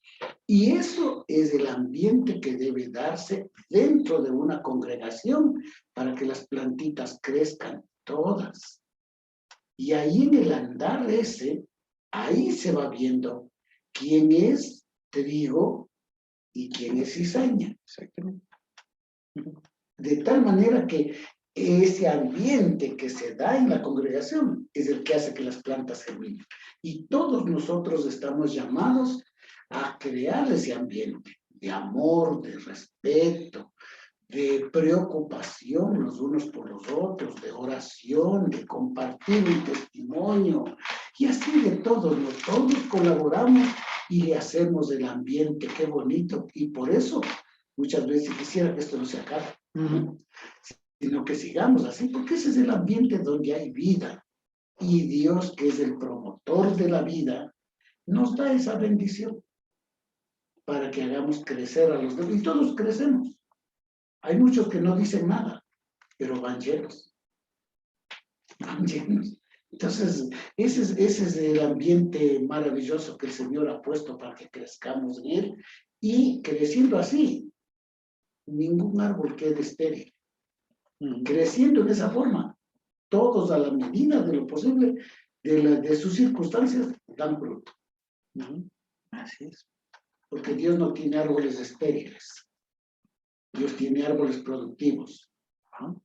Y eso es el ambiente que debe darse dentro de una congregación para que las plantitas crezcan todas. Y ahí en el andar ese, ahí se va viendo quién es trigo y quién es cizaña. Exactamente. De tal manera que ese ambiente que se da en la congregación es el que hace que las plantas germinen. Y todos nosotros estamos llamados a crear ese ambiente de amor, de respeto, de preocupación los unos por los otros, de oración, de compartir un testimonio, y así de todos colaboramos y le hacemos el ambiente, qué bonito, y por eso muchas veces quisiera que esto no se acabe, sino que sigamos así, porque ese es el ambiente donde hay vida, y Dios, que es el promotor de la vida, nos da esa bendición para que hagamos crecer a los demás, y todos crecemos. Hay muchos que no dicen nada, pero van llenos. Van llenos. Entonces, ese es el ambiente maravilloso que el Señor ha puesto para que crezcamos en Él. Y creciendo así, ningún árbol quede estéril. Creciendo en esa forma, todos a la medida de lo posible, de sus circunstancias, dan fruto. Así es. Porque Dios no tiene árboles estériles. Dios tiene árboles productivos.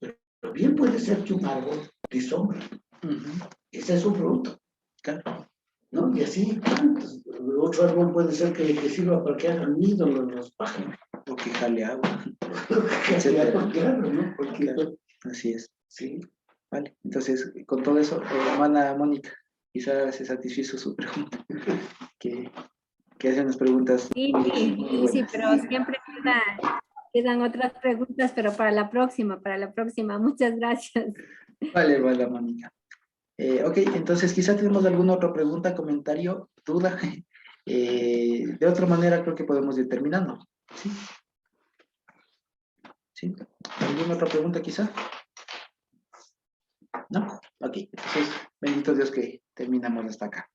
Pero bien puede ser que un árbol de sombra. Ese es un fruto. Claro. ¿No? Y así, ¿cuántos? Otro árbol puede ser que sirva para que hagan nido los pájaros. O que jale agua. Claro, ¿no? Porque, Claro. Así es. sí. Vale. Entonces, con todo eso, hermana Mónica, quizás se satisfizo su pregunta. que hace unas preguntas Sí, muy sí, buenas. pero siempre quedan otras preguntas, pero para la próxima. Muchas gracias. Vale, Mónica. Ok, entonces quizá tenemos alguna otra pregunta, comentario, duda. De otra manera creo que podemos ir terminando. ¿Sí? ¿Sí? ¿Alguna otra pregunta quizá? ¿No? Ok, entonces, bendito Dios que terminamos hasta acá.